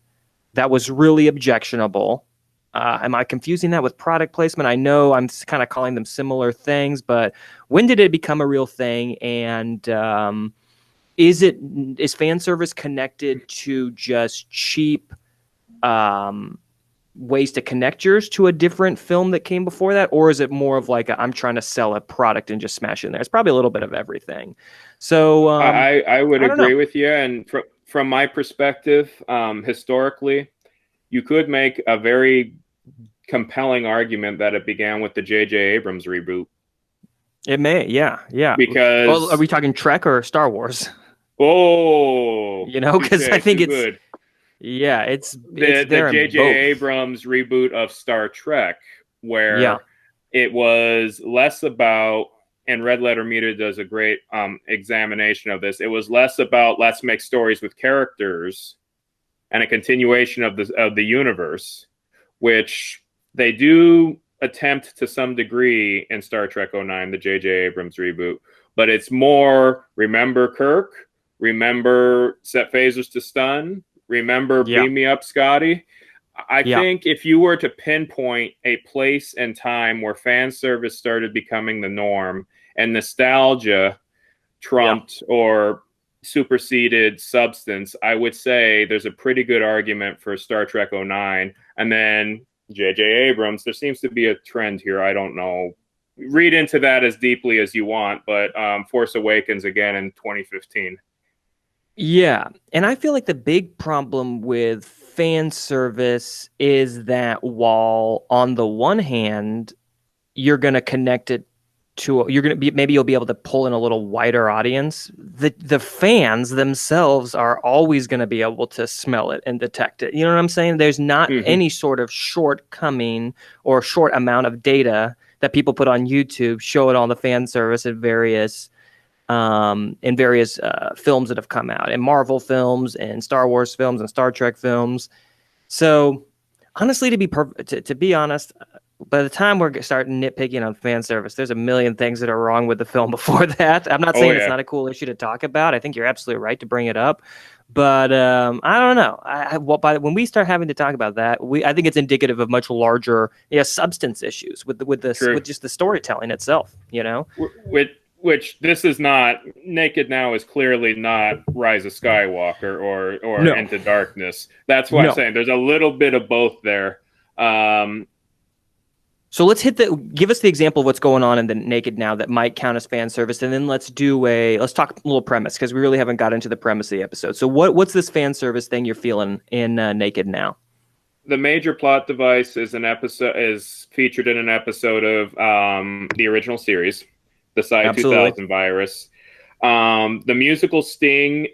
that was really objectionable? Am I confusing that with product placement? I know I'm kind of calling them similar things, but when did it become a real thing? And is fan service connected to just cheap ways to connect yours to a different film that came before that? Or is it more of like I'm trying to sell a product and just smash it in there? It's probably a little bit of everything. So I would I don't know. agree with you. And from my perspective, historically, you could make a very compelling argument that it began with the J.J. Abrams reboot. It may, yeah. Because, well, are we talking Trek or Star Wars? Because I think it's good. Yeah, it's the there in J.J. both. Abrams reboot of Star Trek, where it was less about, and Red Letter Media does a great examination of this. It was less about let's make stories with characters and a continuation of the universe, which they do attempt to some degree in Star Trek 09, the J.J. Abrams reboot. But it's more, remember Kirk, remember set phasers to stun, remember beam me up, Scotty. I think if you were to pinpoint a place and time where fan service started becoming the norm and nostalgia trumped or superseded substance, I would say there's a pretty good argument for Star Trek 09. And then J.J. Abrams, there seems to be a trend here. I don't know. Read into that as deeply as you want, but Force Awakens again in 2015. Yeah, and I feel like the big problem with fan service is that, while on the one hand you're going to connect it to, maybe you'll be able to pull in a little wider audience, the fans themselves are always going to be able to smell it and detect it. You know what I'm saying? There's not any sort of shortcoming or short amount of data that people put on YouTube showing all the fan service in various films that have come out, and Marvel films and Star Wars films and Star Trek films. So honestly, to be honest, by the time we're starting nitpicking on fan service, there's a million things that are wrong with the film before that. I'm not saying it's not a cool issue to talk about. I think you're absolutely right to bring it up. But I don't know. When we start having to talk about that, I think it's indicative of much larger substance issues with just the storytelling itself. Which this is not. Naked Now is clearly not Rise of Skywalker or Into Darkness. That's why I'm saying there's a little bit of both there. So let's give us the example of what's going on in the Naked Now that might count as fan service, and then let's talk a little premise, because we really haven't got into the premise of the episode. So what's this fan service thing you're feeling in Naked Now? The major plot device is featured in an episode of the original series, the Psi 2000 virus. The musical sting,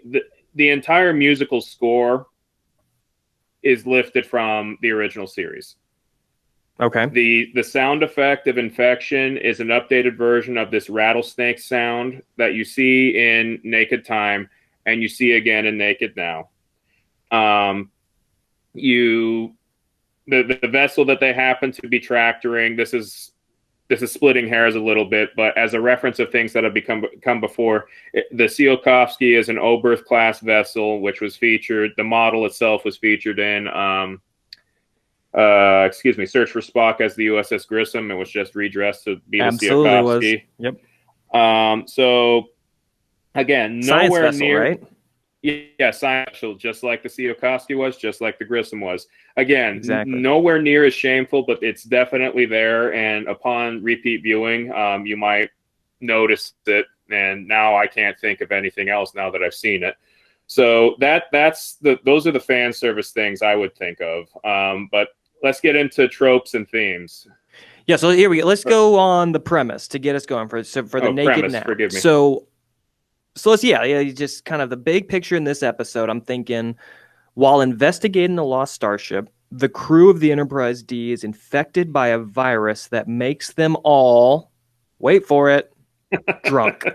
the entire musical score is lifted from the original series. Okay. The sound effect of infection is an updated version of this rattlesnake sound that you see in Naked Time and you see again in Naked Now. You the vessel that they happen to be tractoring, this is splitting hairs a little bit, but as a reference of things that have come before, the Tsiolkovsky is an Oberth class vessel, which was featured. The model itself was featured in Search for Spock as the U.S.S. Grissom. It was just redressed to be the Absolutely was. Tsiolkovsky. Yep. So again, Science nowhere vessel, near. right? Yeah, science vessel, just like the Tsiolkovsky was, just like the Grissom was. Again, Exactly. nowhere near as shameful, but it's definitely there. And upon repeat viewing, you might notice it. And now I can't think of anything else now that I've seen it. So those are the fan service things I would think of. But let's get into tropes and themes. Yeah, so here we go. Let's go on the premise to get us going for the Naked premise, Now. forgive me. So let's just kind of the big picture in this episode. I'm thinking while investigating the lost starship, the crew of the Enterprise D is infected by a virus that makes them all, wait for it, drunk.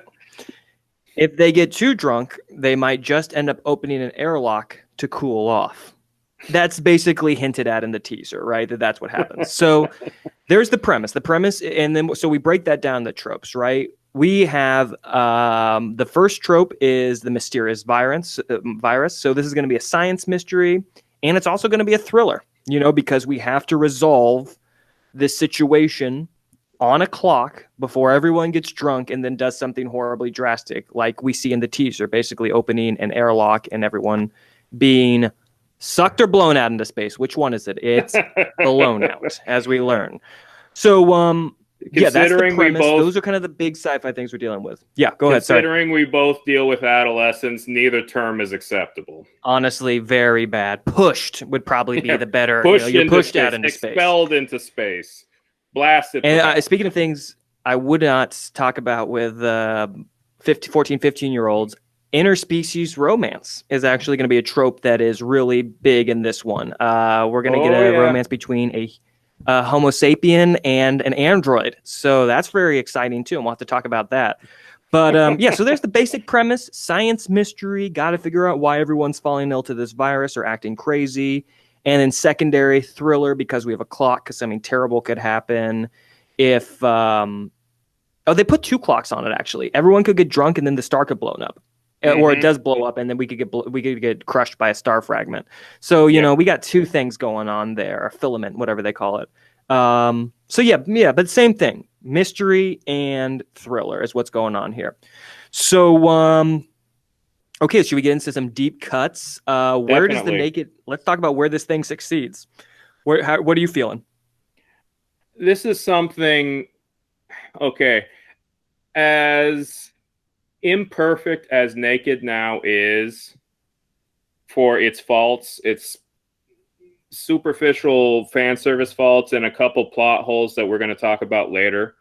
If they get too drunk, they might just end up opening an airlock to cool off. That's basically hinted at in the teaser, right? That's what happens. So there's the premise, and then so we break that down the tropes, right? We have the first trope is the mysterious virus. So this is going to be a science mystery, and it's also going to be a thriller, because we have to resolve this situation on a clock before everyone gets drunk and then does something horribly drastic, like we see in the teaser, basically opening an airlock and everyone being sucked or blown out into space. Which one is it? It's blown out, as we learn. So, yeah, that's the premise. Those are kind of the big sci-fi things we're dealing with. Yeah, go ahead. Sorry. Considering we both deal with adolescents, neither term is acceptable. Honestly, very bad. Pushed would probably be the better. You're pushed out into space. Expelled into space. Blasted. And speaking of things I would not talk about with 14, 15-year-olds, interspecies romance is actually going to be a trope that is really big in this one. We're going to get a romance between a Homo sapien and an android. So that's very exciting too, and we'll have to talk about that. But yeah, so there's the basic premise, science mystery, got to figure out why everyone's falling ill to this virus or acting crazy. And then secondary thriller, because we have a clock, because something terrible could happen. If they put 2 clocks on it, actually. Everyone could get drunk and then the star could blow up. Or it does blow up, and then we could get crushed by a star fragment. So we got 2 things going on there, a filament, whatever they call it. So yeah, but same thing, mystery and thriller is what's going on here. So okay, should we get into some deep cuts? Where does the naked? Let's talk about where this thing succeeds. What are you feeling? This is something. Okay, as imperfect as Naked Now is for its faults, its superficial fan service faults and a couple plot holes that we're going to talk about later,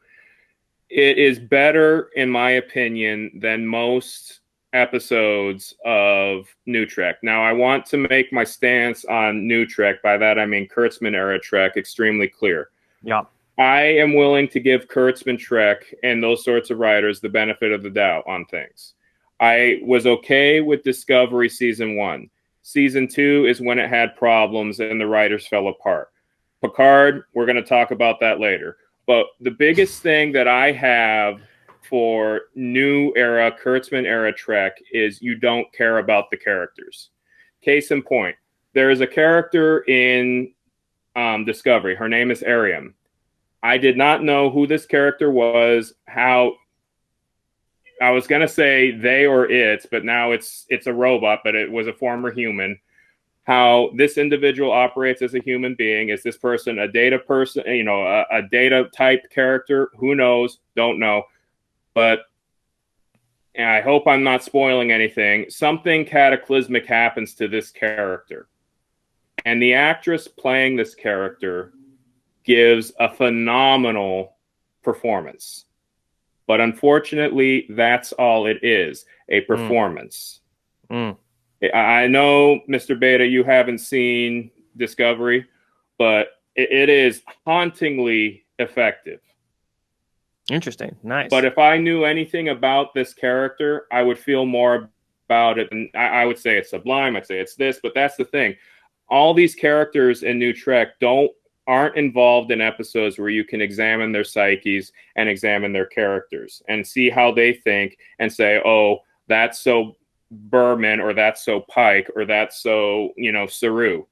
it is better, in my opinion, than most episodes of New Trek. Now, I want to make my stance on New Trek, by that I mean Kurtzman era Trek, extremely clear. Yeah. I am willing to give Kurtzman Trek and those sorts of writers the benefit of the doubt on things. I was okay with Discovery Season 1. Season 2 is when it had problems and the writers fell apart. Picard, we're going to talk about that later. But the biggest thing that I have for new era, Kurtzman era Trek is you don't care about the characters. Case in point, there is a character in Discovery. Her name is Ariam. I did not know who this character was, how I was going to say they or it, but now it's a robot, but it was a former human. How this individual operates as a human being. Is this person a data person, a data type character? Who knows? Don't know. But I hope I'm not spoiling anything. Something cataclysmic happens to this character. And the actress playing this character gives a phenomenal performance. But unfortunately, that's all it is, a performance. I know, Mr. Beta, you haven't seen Discovery, but It is hauntingly effective. Interesting. Nice. But if I knew anything about this character, I would feel more about it. And I would say it's sublime. I'd say it's this. But that's the thing. All these characters in New Trek aren't involved in episodes where you can examine their psyches and examine their characters and see how they think and say, oh, that's so Berman, or that's so Pike, or that's so, Saru.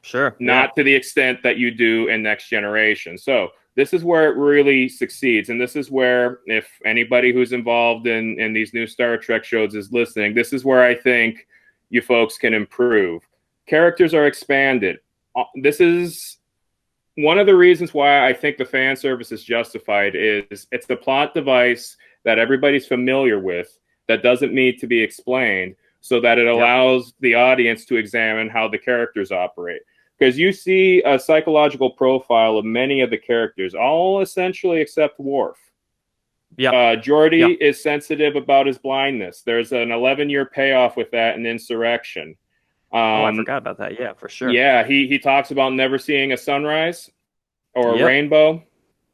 Sure. Not to the extent that you do in Next Generation. So this is where it really succeeds. And this is where, if anybody who's involved in these new Star Trek shows is listening, this is where I think you folks can improve. Characters are expanded. This is one of the reasons why I think the fan service is justified. Is it's the plot device that everybody's familiar with that doesn't need to be explained, so that it allows the audience to examine how the characters operate. Because you see a psychological profile of many of the characters, all essentially except Worf. Geordi is sensitive about his blindness. There's an 11-year payoff with that in Insurrection. I forgot about that. Yeah, for sure. Yeah, he talks about never seeing a sunrise or a rainbow,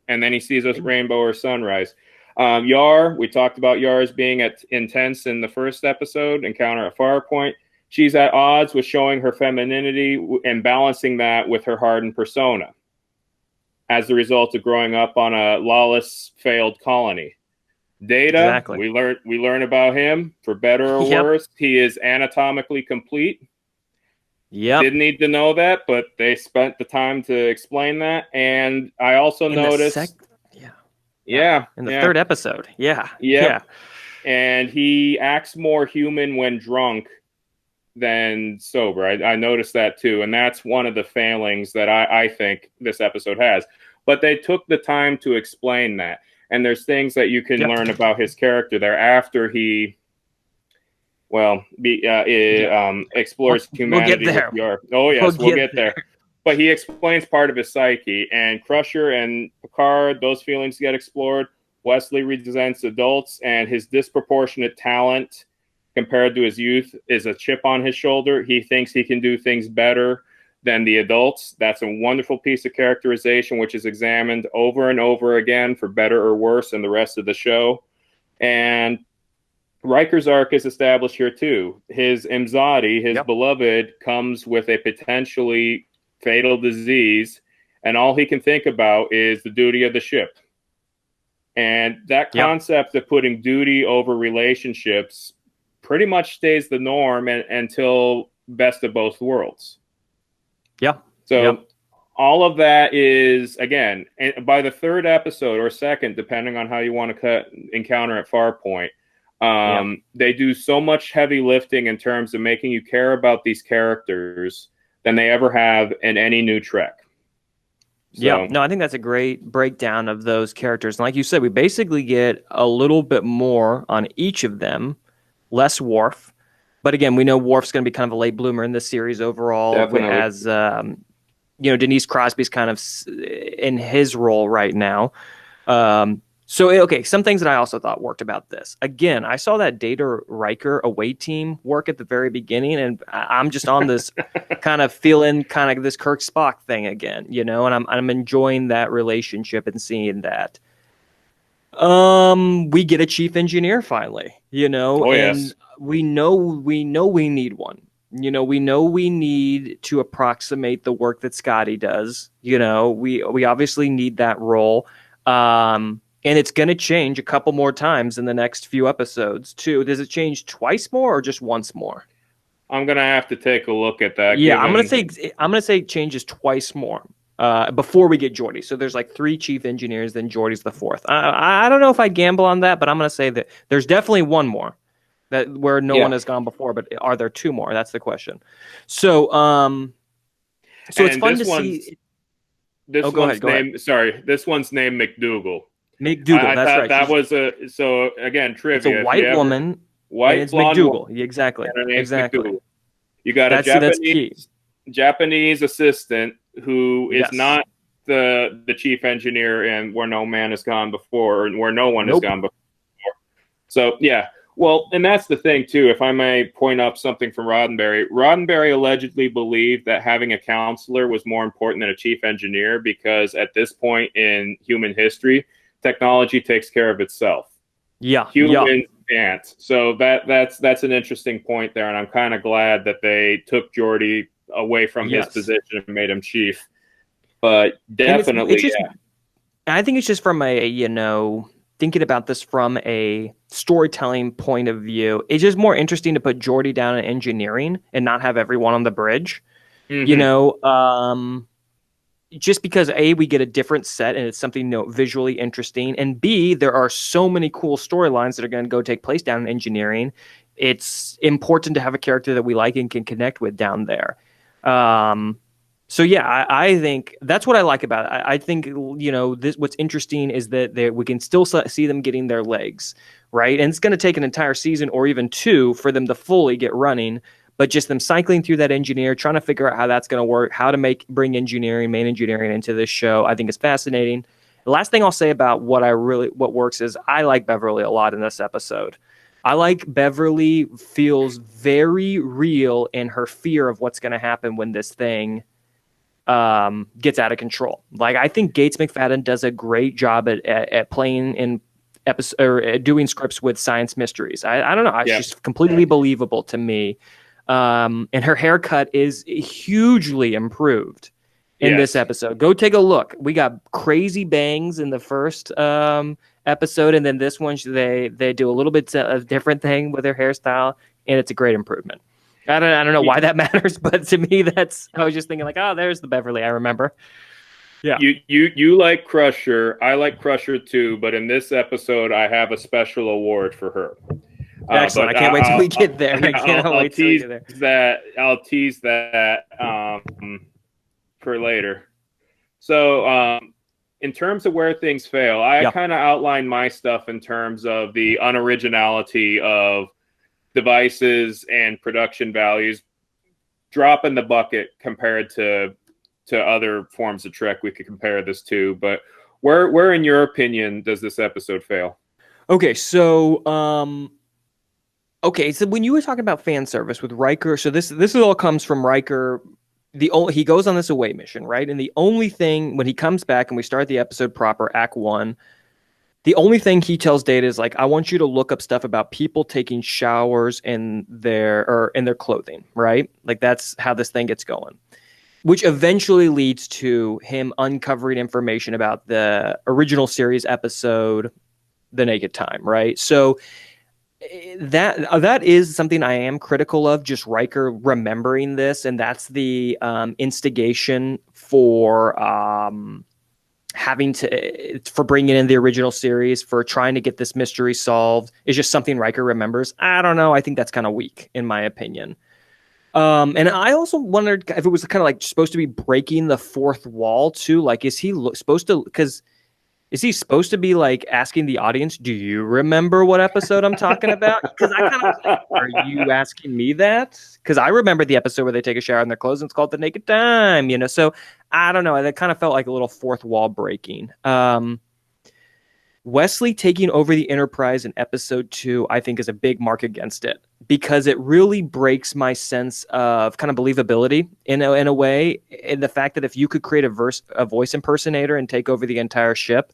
and then he sees a rainbow or sunrise. Yar, we talked about Yar as being intense in the first episode, Encounter at Farpoint. She's at odds with showing her femininity and balancing that with her hardened persona as a result of growing up on a lawless, failed colony. Data, we learn about him, for better or worse. He is anatomically complete. Didn't need to know that, but they spent the time to explain that. And I also noticed... in the third episode. And he acts more human when drunk than sober. I noticed that too, and that's one of the failings that I think this episode has. But they took the time to explain that, and there's things that you can learn about his character there after he explores humanity with Yar. Oh yes, we'll get there. But he explains part of his psyche, and Crusher and Picard, those feelings get explored. Wesley resents adults, and his disproportionate talent compared to his youth is a chip on his shoulder. He thinks he can do things better than the adults. That's a wonderful piece of characterization, which is examined over and over again for better or worse in the rest of the show. And Riker's arc is established here too. His Imzadi, his beloved, comes with a potentially fatal disease, and all he can think about is the duty of the ship. And that concept of putting duty over relationships pretty much stays the norm until Best of Both Worlds. So all of that is, again, by the third episode or second, depending on how you want to cut Encounter at Farpoint, they do so much heavy lifting in terms of making you care about these characters than they ever have in any new Trek. So. I think that's a great breakdown of those characters. And like you said, we basically get a little bit more on each of them, less Worf. But again, we know Worf's going to be kind of a late bloomer in this series overall. Definitely. As Denise Crosby's kind of in his role right now. Some things that I also thought worked about this. Again, I saw that Data Riker away team work at the very beginning, and I'm just on this kind of feeling kind of this Kirk Spock thing again, and I'm enjoying that relationship and seeing that. We get a chief engineer finally, and we know we need one. We know we need to approximate the work that Scotty does. We obviously need that role. And it's going to change a couple more times in the next few episodes, too. Does it change twice more or just once more? I'm going to have to take a look at that. Yeah, I'm going to say it changes twice more before we get Geordi. So there's like 3 chief engineers, then Geordi's the 4th. I don't know if I'd gamble on that, but I'm going to say that there's definitely one more where no one has gone before. But are there 2 more? That's the question. So it's fun to see. This one's named McDougal. McDougal, that's right. That was again, trivia. It's a white woman. White, it's McDougal. Exactly. McDougal. You got a Japanese assistant who is not the chief engineer and where no man has gone before, and where no one has gone before. So Well, and that's the thing too. If I may point up something from Roddenberry allegedly believed that having a counselor was more important than a chief engineer because at this point in human history, technology takes care of itself. Yeah, yeah, Humans can't. So that's an interesting point there, and I'm kind of glad that they took Geordi away from his yes. position and made him chief. But And it's definitely, just, yeah, I think it's just from a, thinking about this from a storytelling point of view, it's just more interesting to put Jordy down in engineering and not have everyone on the bridge. You mm-hmm. know, just because A, we get a different set and it's something visually interesting, and B, there are so many cool storylines that are going to go take place down in engineering. It's important to have a character that we like and can connect with down there. Um, so yeah, I think that's what I like about it. I think this. What's interesting is that we can still see them getting their legs right, and it's going to take an entire season or even two for them to fully get running. But just them cycling through that engineer, trying to figure out how that's going to work, how to bring main engineering into this show, I think is fascinating. The last thing I'll say about what works is I like Beverly a lot in this episode. I like Beverly feels very real in her fear of what's going to happen when this thing gets out of control. Like I think Gates McFadden does a great job at playing in episode or doing scripts with science mysteries. I don't know. It's Yeah, just completely believable to me. And her haircut is hugely improved in this yes. episode. Go take a look. We got crazy bangs in the first episode, and then this one they do a little bit of different thing with her hairstyle, and it's a great improvement. I don't know why that matters, but to me, I was just thinking like, oh, there's the Beverly I remember. Yeah, You like Crusher. I like Crusher too, but in this episode, I have a special award for her. excellent. I But can't wait till we get there. I cannot I'll wait till we tease get there. that. I'll tease that for later. So, in terms of where things fail, I Yeah. kind of outline my stuff in terms of the unoriginality of devices and production values. Drop in the bucket compared to other forms of Trek we could compare this to. But where in your opinion does this episode fail? Okay, so okay, so when you were talking about fan service with Riker, so this all comes from Riker. He goes on this away mission, right? And the only thing when he comes back and we start the episode proper, Act 1, the only thing he tells Data is like, I want you to look up stuff about people taking showers in their clothing, right? Like that's how this thing gets going. Which eventually leads to him uncovering information about the original series episode, The Naked Time, right? So that is something I am critical of, just Riker remembering this, and that's the instigation for having to for bringing in the original series, for trying to get this mystery solved, is just something Riker remembers. I don't know. I think that's kind of weak, in my opinion. And I also wondered if it was kind of like supposed to be breaking the fourth wall too. Like, is he supposed to? Because is he supposed to be like asking the audience, "Do you remember what episode I'm talking about?" Because I kind of was like, "Are you asking me that?" Because I remember the episode where they take a shower in their clothes and it's called The Naked Time, So I don't know. That kind of felt like a little fourth wall breaking. Wesley taking over the Enterprise in episode 2, I think, is a big mark against it because it really breaks my sense of kind of believability in a way. In the fact that if you could create a voice impersonator and take over the entire ship,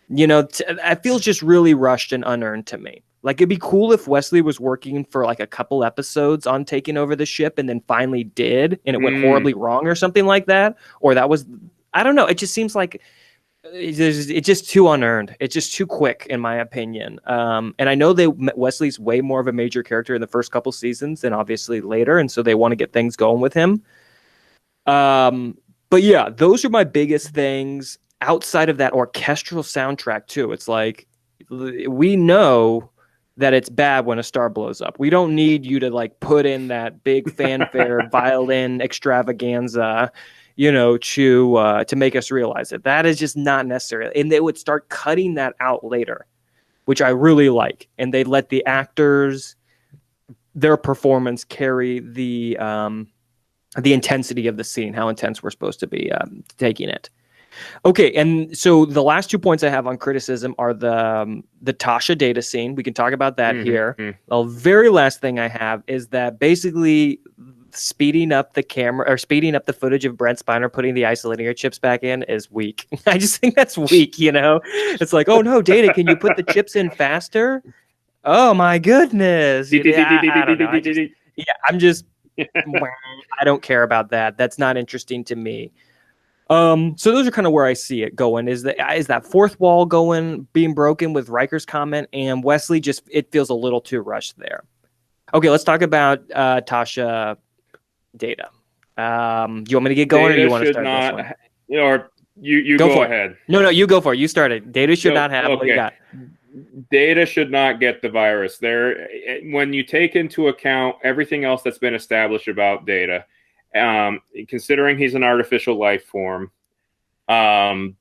it feels just really rushed and unearned to me. Like, it'd be cool if Wesley was working for like a couple episodes on taking over the ship and then finally did, and it went horribly wrong or something like that. Or that was, I don't know. It just seems like it's just too unearned. It's just too quick, in my opinion. And I know Wesley's way more of a major character in the first couple seasons than obviously later, and so they want to get things going with him. But yeah, those are my biggest things. Outside of that orchestral soundtrack too, it's like we know that it's bad when a star blows up. We don't need you to like put in that big fanfare violin extravaganza, to make us realize it. That is just not necessary. And they would start cutting that out later, which I really like. And they let the actors, their performance carry the intensity of the scene, how intense we're supposed to be taking it. Okay, and so the last 2 points I have on criticism are the Tasha data scene. We can talk about that here. Mm-hmm. The very last thing I have is that basically speeding up the camera or speeding up the footage of Brent Spiner putting the isolinear chips back in is weak. I just think that's weak, you know? It's like, oh no, Data, can you put the chips in faster? Oh my goodness. I don't know. I'm just, I don't care about that. That's not interesting to me. So those are kind of where I see it going. Is that fourth wall being broken with Riker's comment, and Wesley just, it feels a little too rushed there. Okay, let's talk about Tasha Data. Do you want me to get going, or Data you want to should start this not, one? or you Go go for it. ahead. No, you go for it. You started. Data should not have. What do you Okay. got? Data should not get the virus. There, when you take into account everything else that's been established about Data, considering he's an artificial life form, anytime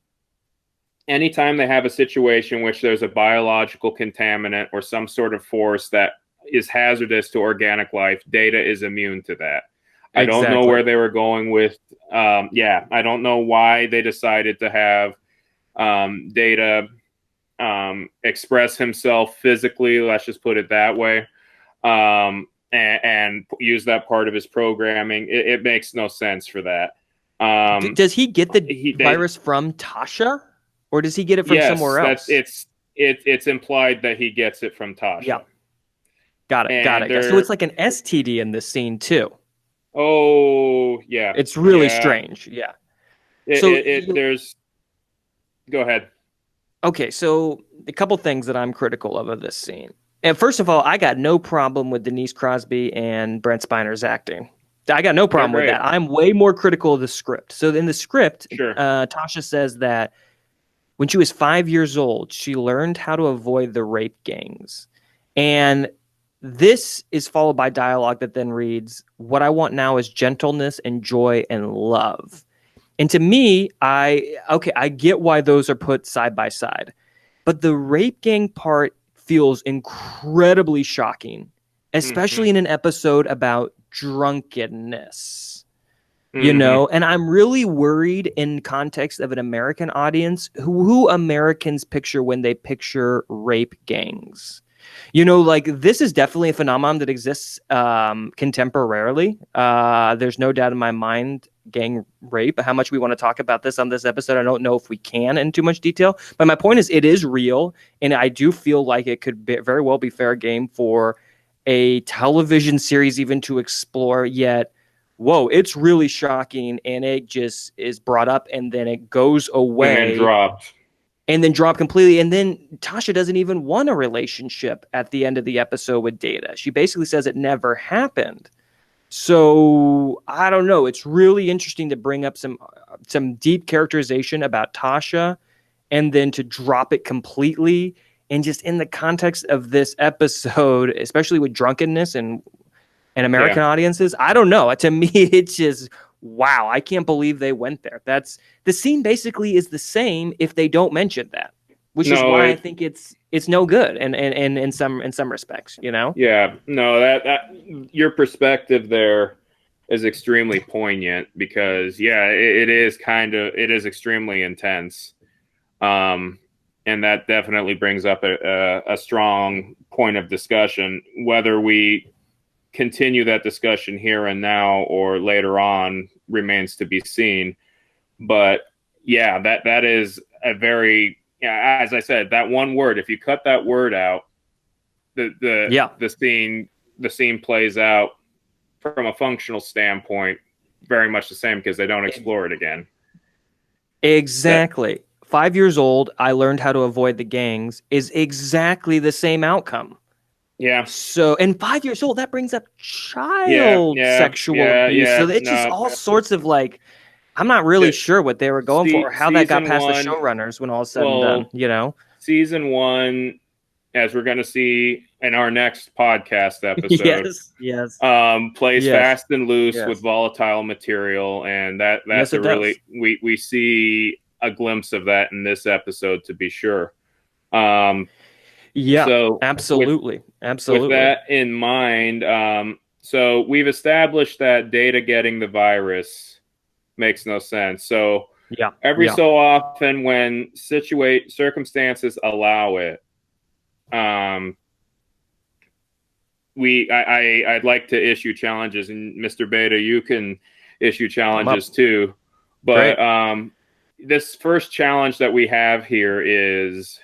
they have a situation in which there's a biological contaminant or some sort of force that is hazardous to organic life, Data is immune to that. I don't know where they were going with. I don't know why they decided to have Data express himself physically. Let's just put it that way, and use that part of his programming. It makes no sense for that. Does he get the virus from Tasha, or does he get it from somewhere else? It's implied that he gets it from Tasha. Yeah. Got it. So it's like an STD in this scene too. Oh, yeah. It's really strange. Yeah. There's. Go ahead. Okay, so a couple things that I'm critical of this scene. And first of all, I got no problem with Denise Crosby and Brent Spiner's acting. I got no problem with that. I'm way more critical of the script. So in the script, Tasha says that when she was 5 years old, she learned how to avoid the rape gangs. And this is followed by dialogue that then reads, "What I want now is gentleness and joy and love." And to me, I get why those are put side by side. But the rape gang part feels incredibly shocking, especially in an episode about drunkenness. You know, and I'm really worried in context of an American audience who Americans picture when they picture rape gangs. You know, like this is definitely a phenomenon that exists contemporarily. There's no doubt in my mind, gang rape. How much we want to talk about this on this episode, I don't know if we can in too much detail. But my point is, it is real, and I do feel like it could very well be fair game for a television series even to explore. Yet, whoa, it's really shocking, and it just is brought up, and then it goes away, and then dropped. And then drop completely. And then Tasha doesn't even want a relationship at the end of the episode with Data. She basically says it never happened. So I don't know. It's really interesting to bring up some deep characterization about Tasha and then to drop it completely. And just in the context of this episode, especially with drunkenness and American audiences, I don't know. To me, it's just, wow, I can't believe they went there. That's the scene basically is the same if they don't mention that, which is why I think it's no good and in some respects, you know? Yeah, no, that your perspective there is extremely poignant because it is extremely intense. And that definitely brings up a strong point of discussion, whether we continue that discussion here and now or later on remains to be seen. But that is a very, as I said, that one word, if you cut that word out, the scene plays out from a functional standpoint very much the same because they don't explore it again. Exactly. 5 years old, I learned how to avoid the gangs is exactly the same outcome. Yeah. So, and 5 years old, that brings up child sexual abuse. So it's just all sorts of like, I'm not really sure what they were going for, or how that got past the showrunners when all is said and done, you know? Season 1, as we're going to see in our next podcast episode, plays fast and loose with volatile material. And that's we see a glimpse of that in this episode, to be sure. So absolutely. With that in mind, so we've established that Data getting the virus makes no sense. So Yeah. Every Yeah. so often, when circumstances allow it, um, I'd like to issue challenges, and Mr. Beta, you can issue I'm up. challenges too. But Great. this first challenge that we have here is,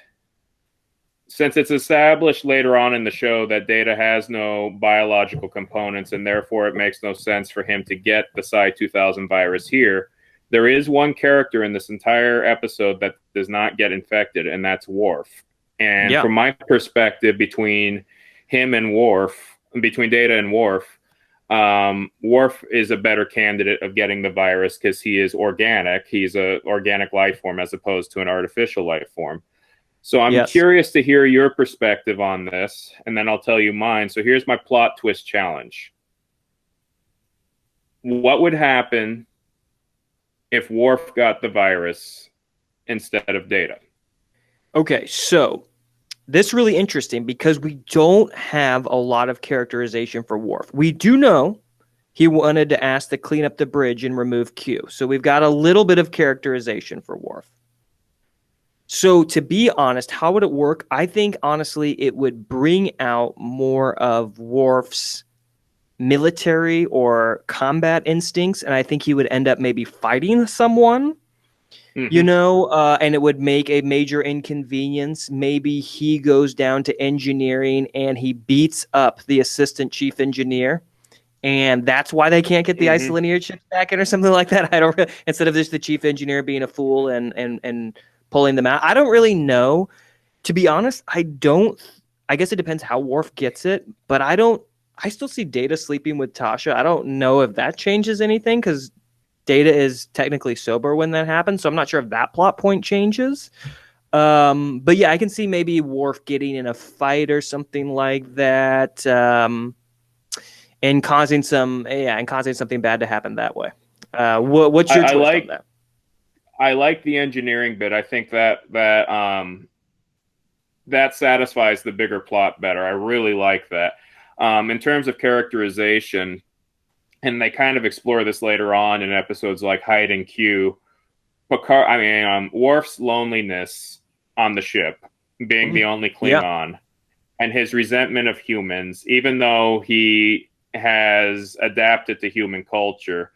since it's established later on in the show that Data has no biological components and therefore it makes no sense for him to get the Psi 2000 virus here, there is one character in this entire episode that does not get infected, and that's Worf. And Yeah. from my perspective, between him and Worf, between Data and Worf, Worf is a better candidate of getting the virus because he is organic. He's an organic life form as opposed to an artificial life form. So I'm Yes. curious to hear your perspective on this, and then I'll tell you mine. So here's my plot twist challenge. What would happen if Worf got the virus instead of Data? Okay. So this is really interesting because we don't have a lot of characterization for Worf. We do know he wanted to ask to clean up the bridge and remove Q. So we've got a little bit of characterization for Worf. So to be honest, how would it work? I think honestly it would bring out more of Worf's military or combat instincts, and I think he would end up maybe fighting someone, Mm-hmm. and it would make a major inconvenience. Maybe he goes down to engineering and he beats up the assistant chief engineer, and that's why they can't get the Mm-hmm. isolinear chips back in or something like that. I don't instead of just the chief engineer being a fool and pulling them out. I don't really know. To be honest, I don't. I guess it depends how Worf gets it, but I don't. I still see Data sleeping with Tasha. I don't know if that changes anything because Data is technically sober when that happens, so I'm not sure if that plot point changes. But yeah, I can see maybe Worf getting in a fight or something like that, and causing something bad to happen that way. What's your I twist on like that? I like the engineering bit. I think that satisfies the bigger plot better. I really like that. In terms of characterization, and they kind of explore this later on in episodes like Hide and Q. Worf's loneliness on the ship, being the only Yeah. Klingon, and his resentment of humans, even though he has adapted to human culture,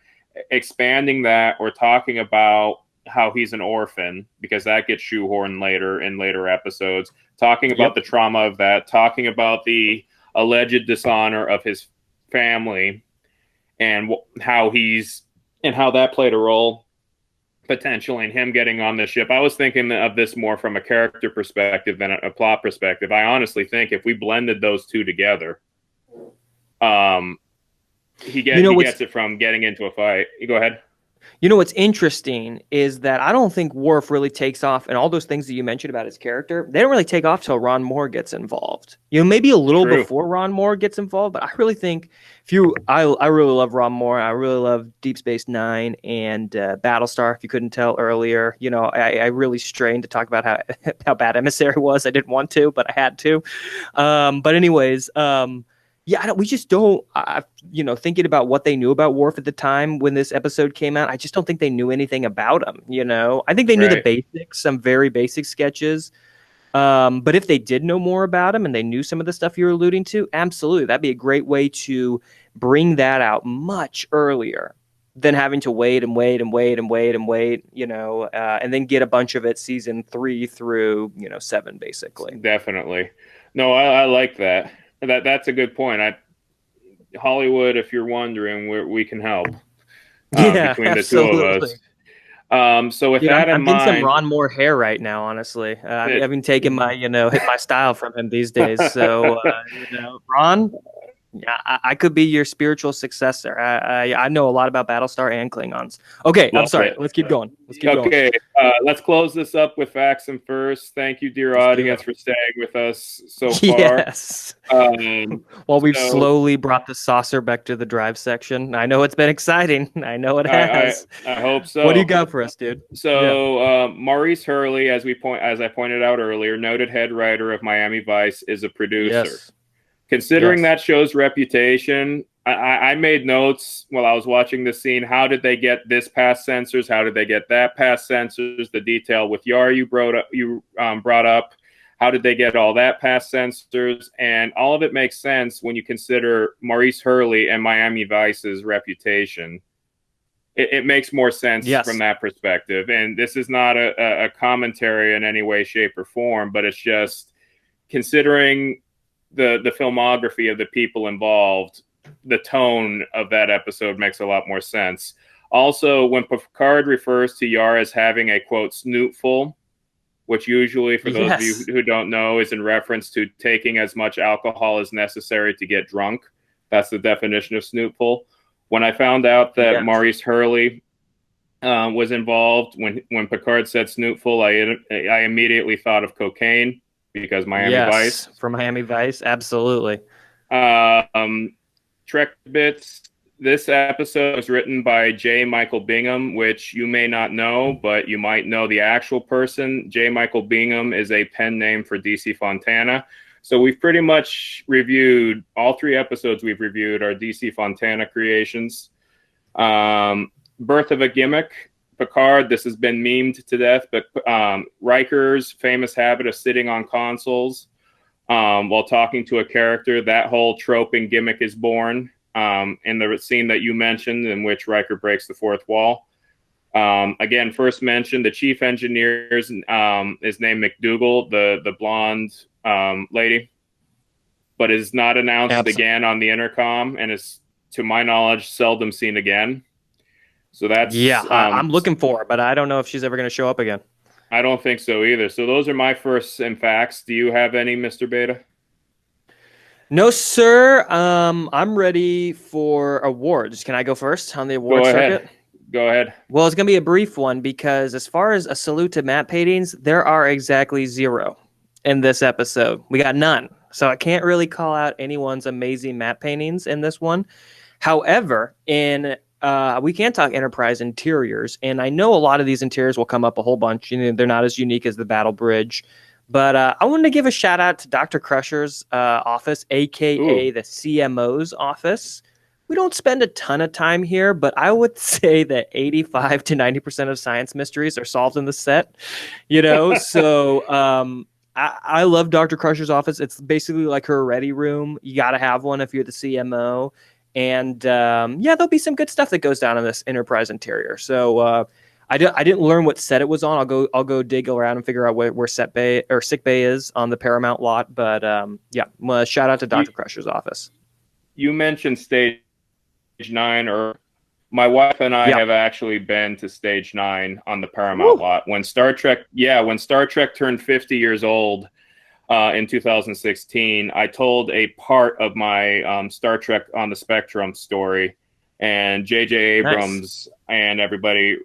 expanding that or talking about how he's an orphan, because that gets shoehorned later in later episodes, talking about Yep. the trauma of that, talking about the alleged dishonor of his family, and how that played a role potentially in him getting on the ship. I was thinking of this more from a character perspective than a plot perspective. I honestly think if we blended those two together, he What's gets it from getting into a fight. You go ahead. What's interesting is that I don't think Worf really takes off, and all those things that you mentioned about his character, they don't really take off till Ron Moore gets involved. Maybe a little True. before Ron Moore gets involved, but I really think I really love Ron Moore. I really love Deep Space Nine and Battlestar. If you couldn't tell earlier, I really strained to talk about how bad Emissary was. I didn't want to, but I had to. But anyways. Yeah, we just don't. Thinking about what they knew about Worf at the time when this episode came out, I just don't think they knew anything about him. I think they knew the Right. basics, some very basic sketches. But if they did know more about him and they knew some of the stuff you were alluding to, absolutely, that'd be a great way to bring that out much earlier than having to wait and wait and wait and wait and wait. And then get a bunch of it season 3 through 7, basically. Definitely. No, I like that. That's a good point. Hollywood, if you're wondering, we can help Yeah, between the two of absolutely. us. So with Dude, that in I'm getting some mind, Ron Moore hair right now, honestly. I've been taking hit my style from him these days. So, Ron, yeah, I could be your spiritual successor. I know a lot about Battlestar and Klingons. Okay, I'm love sorry. it. Let's keep going. Okay, let's close this up with facts and first. Thank you, dear Let's do it. audience, for staying with us so far. Yes. While we've so- slowly brought the saucer back to the drive section. I know it's been exciting. I know it has. I hope so. What do you got for us, dude? So Maurice Hurley, as I pointed out earlier, noted head writer of Miami Vice, is a producer. Yes. Considering that show's reputation, I made notes while I was watching this scene. How did they get this past sensors? How did they get that past sensors? The detail with Yar you brought up. How did they get all that past sensors? And all of it makes sense when you consider Maurice Hurley and Miami Vice's reputation. It makes more sense from Yes. that perspective. And this is not a commentary in any way, shape, or form, but it's just considering the filmography of the people involved, the tone of that episode makes a lot more sense. Also, when Picard refers to Yar as having a, quote, snootful, which usually, for those of you Yes. who don't know, is in reference to taking as much alcohol as necessary to get drunk. That's the definition of snootful. When I found out that Yes. Maurice Hurley was involved, when Picard said snootful, I immediately thought of cocaine because Miami Yes. Vice. For Miami Vice. Absolutely. Trek Bits. This episode was written by J. Michael Bingham, which you may not know, but you might know the actual person. J. Michael Bingham is a pen name for DC Fontana. So we've pretty much reviewed all 3 episodes we've reviewed are DC Fontana creations. Birth of a Gimmick, Picard. This has been memed to death, but Riker's famous habit of sitting on consoles while talking to a character. That whole trope and gimmick is born in the scene that you mentioned, in which Riker breaks the fourth wall. Again, first mentioned, the chief engineer is named McDougal, the blonde lady, but is not announced Absolutely. again on the intercom, and is, to my knowledge, seldom seen again. So Yeah, that's I'm looking for her, but I don't know if she's ever going to show up again. I don't think so either. So those are my firsts and facts. Do you have any, Mr. Beta? No, sir. I'm ready for awards. Can I go first on the award Go ahead. circuit? Go ahead. Well, it's going to be a brief one because as far as a salute to matte paintings, there are exactly 0 in this episode. We got none. So I can't really call out anyone's amazing matte paintings in this one. However, we can talk Enterprise interiors, and I know a lot of these interiors will come up a whole bunch. You know, they're not as unique as the Battle Bridge, but I wanted to give a shout out to Dr. Crusher's office, aka the CMO's office. We don't spend a ton of time here, but I would say that 85 to 90% of science mysteries are solved in the set. You know, so I love Dr. Crusher's office. It's basically like her ready room. You got to have one if you're the CMO. And yeah, there'll be some good stuff that goes down in this Enterprise interior. So I didn't learn what set it was on. I'll go dig around and figure out where set bay or sick bay is on the Paramount lot. But yeah, shout out to Dr. Crusher's office. You mentioned stage 9, or my wife and I Yeah. have actually been to stage 9 on the Paramount lot when Star Trek turned 50 years old. In 2016, I told a part of my Star Trek on the Spectrum story, and J.J. Abrams and everybody,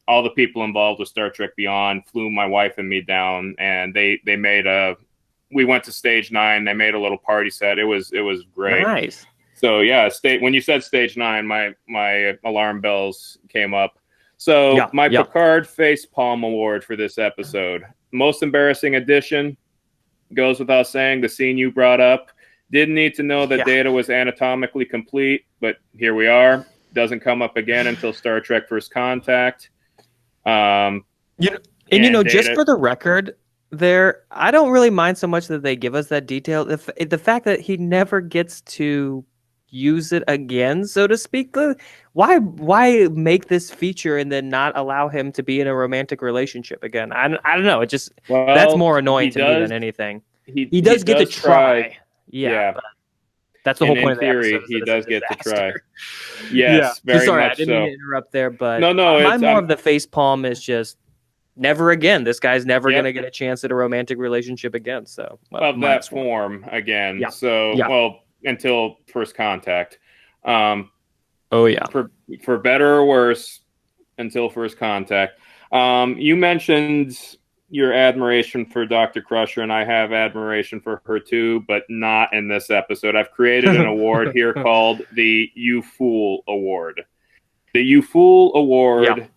all the people involved with Star Trek Beyond, flew my wife and me down, and we went to stage 9. They made a little party set. It was great. Nice. So yeah, when you said stage 9, my alarm bells came up. So my Picard Facepalm Award for this episode. Most embarrassing addition, goes without saying, the scene you brought up. Didn't need to know that Data was anatomically complete, but here we are. Doesn't come up again until Star Trek First Contact. Just for the record, I don't really mind so much that they give us that detail. The fact that he never gets to use it again, so to speak. Why make this feature and then not allow him to be in a romantic relationship again? I don't know. It just that's more annoying to me than anything. He does get to try. Yeah. That's the whole point of the episode. He does get to try. Yeah. Yes, very Sorry, much I didn't mean to interrupt there, but no, my more of the face palm is just never again. This guy's never going to get a chance at a romantic relationship again. So of that form again. Yeah. So well, until First Contact. Oh yeah. For better or worse, until First Contact. You mentioned your admiration for Dr. Crusher, and I have admiration for her too, but not in this episode. I've created an award here called the You Fool Award. The You Fool Award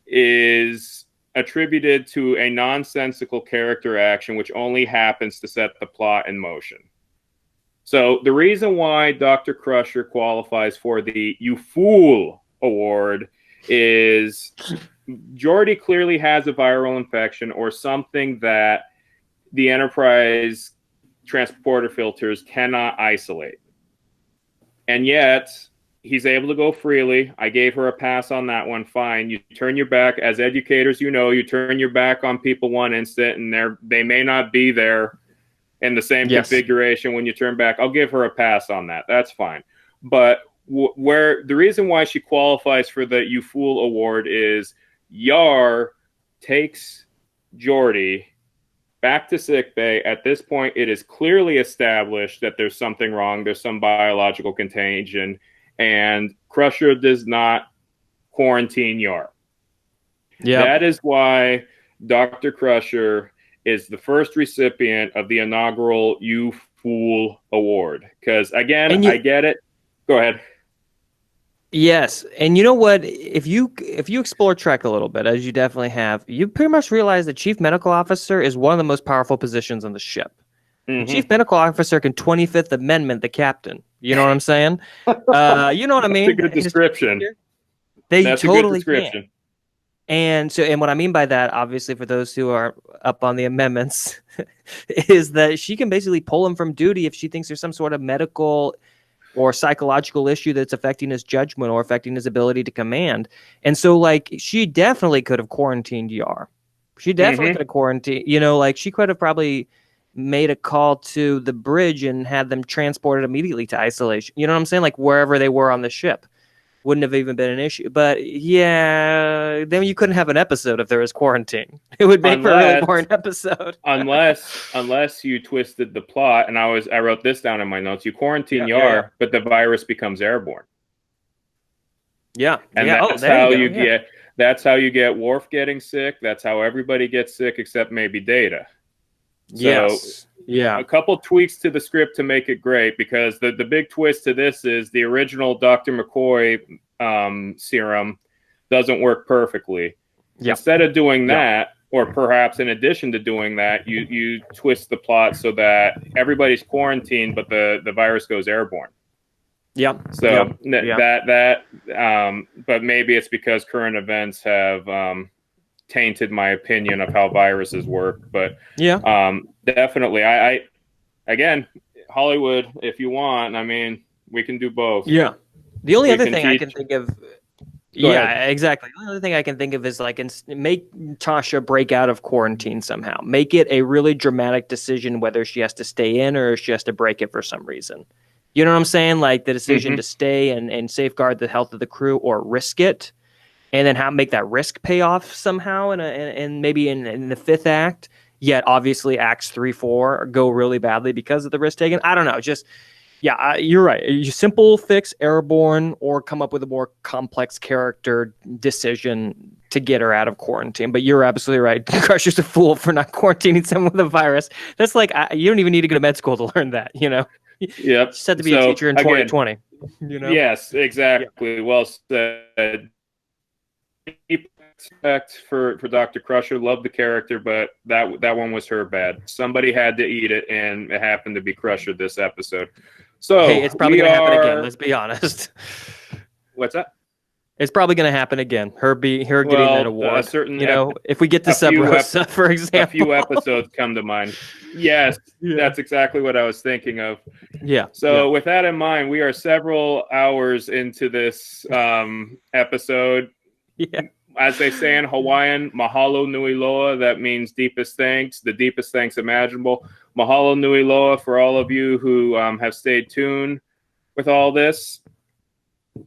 is attributed to a nonsensical character action which only happens to set the plot in motion. So the reason why Dr. Crusher qualifies for the You Fool Award is Jordy clearly has a viral infection or something that the Enterprise transporter filters cannot isolate. And yet he's able to go freely. I gave her a pass on that one. Fine. You turn your back, as educators, you know, you turn your back on people one instant and they may not be there in the same configuration when you turn back. I'll give her a pass on that. That's fine. But where the reason why she qualifies for the You Fool Award is Yar takes Geordi back to sickbay. At this point, it is clearly established that there's something wrong. There's some biological contagion, and Crusher does not quarantine Yar. Yeah, that is why Dr. Crusher is the first recipient of the inaugural You Fool Award. Because again, I get it. Go ahead. Yes, and you know what? If you explore Trek a little bit, as you definitely have, you pretty much realize that Chief Medical Officer is one of the most powerful positions on the ship. Mm-hmm. Chief Medical Officer can 25th Amendment the captain. You know what I'm saying? You know what I mean? That's a good description. That's totally a good description. Can. And what I mean by that, obviously, for those who are up on the amendments, is that she can basically pull him from duty if she thinks there's some sort of medical or psychological issue that's affecting his judgment or affecting his ability to command. And so, like, she definitely could have quarantined Yar. She definitely could have quarantined, you know, like, she could have probably made a call to the bridge and had them transported immediately to isolation. You know what I'm saying? Like, wherever they were on the ship. Wouldn't have even been an issue. But, yeah, then you couldn't have an episode if there was quarantine. It would make for a really boring episode. unless you twisted the plot, and I wrote this down in my notes. You quarantine Yar, but the virus becomes airborne. Yeah. And that's how you get that's how you get Worf getting sick. That's how everybody gets sick except maybe Data. So a couple tweaks to the script to make it great, because the big twist to this is the original Dr. McCoy serum doesn't work perfectly. Instead of doing that, or perhaps in addition to doing that, you twist the plot so that everybody's quarantined, but the virus goes airborne. So but maybe it's because current events have tainted my opinion of how viruses work. But definitely, I again, Hollywood, if you want, I mean, we can do both. The only other thing I can think of exactly. The only other thing I can think of is, like, make Tasha break out of quarantine somehow. Make it a really dramatic decision whether she has to stay in or she has to break it for some reason. You know what I'm saying? Like, the decision to stay and safeguard the health of the crew or risk it, and then make that risk pay off somehow, and maybe in the fifth act. Yet obviously acts 3-4 go really badly because of the risk taken. I don't know. Just you're right. You simple fix airborne, or come up with a more complex character decision to get her out of quarantine. But you're absolutely right. Crusher's a fool for not quarantining someone with a virus. That's like, you don't even need to go to med school to learn that. You know. Yep. Just had to be a teacher in 2020. You know. Yes, exactly. Well said. Respect for Dr. Crusher. Love the character, but that one was her bad. Somebody had to eat it, and it happened to be Crusher this episode. So hey, it's probably going to happen again. Let's be honest. What's that? It's probably going to happen again. Her getting that award. If we get to Sub Rosa, for example, a few episodes come to mind. Yes, that's exactly what I was thinking of. So with that in mind, we are several hours into this episode. As they say in Hawaiian, mahalo nui loa, that means deepest thanks, the deepest thanks imaginable. Mahalo nui loa for all of you who have stayed tuned with all this.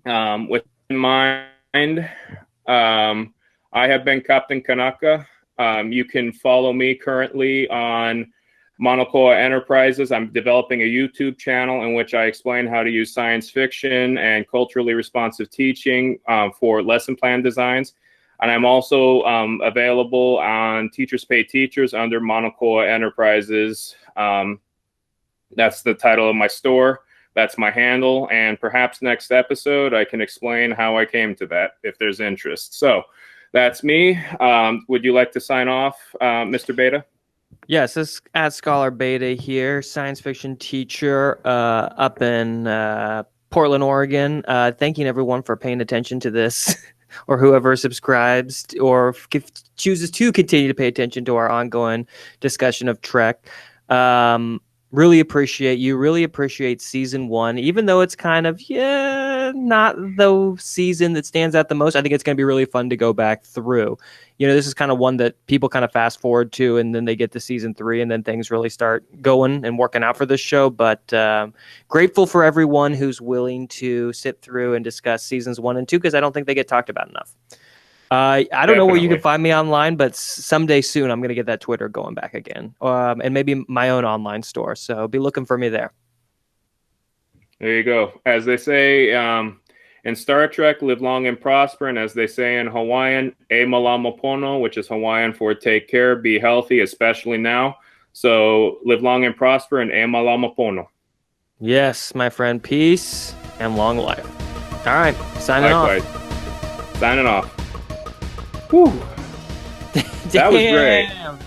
With in mind, I have been Captain Kanaka. You can follow me currently on Monocoa Enterprises. I'm developing a YouTube channel in which I explain how to use science fiction and culturally responsive teaching for lesson plan designs. And I'm also available on Teachers Pay Teachers under Monocoa Enterprises. That's the title of my store. That's my handle. And perhaps next episode, I can explain how I came to that if there's interest. So that's me. Would you like to sign off, Mr. Beta? Yes, this at ScholarBeta here, science fiction teacher up in Portland, Oregon. Thanking everyone for paying attention to this, or whoever subscribes or chooses to continue to pay attention to our ongoing discussion of Trek. Really appreciate you. Really appreciate season one, even though it's kind of not the season that stands out the most. I think it's going to be really fun to go back through. This is kind of one that people kind of fast forward to, and then they get to season three, and then things really start going and working out for this show. But grateful for everyone who's willing to sit through and discuss seasons 1 and 2, because I don't think they get talked about enough. I don't know where you can Definitely. find me online, but someday soon I'm going to get that Twitter going back again, and maybe my own online store. So be looking for me there. There you go. As they say in Star Trek, live long and prosper. And as they say in Hawaiian, e malama pono, which is Hawaiian for take care, be healthy, especially now. So live long and prosper, and e malama pono. Yes, my friend. Peace and long life. All right, signing Likewise. off. Signing off. Whew. That was great. Damn.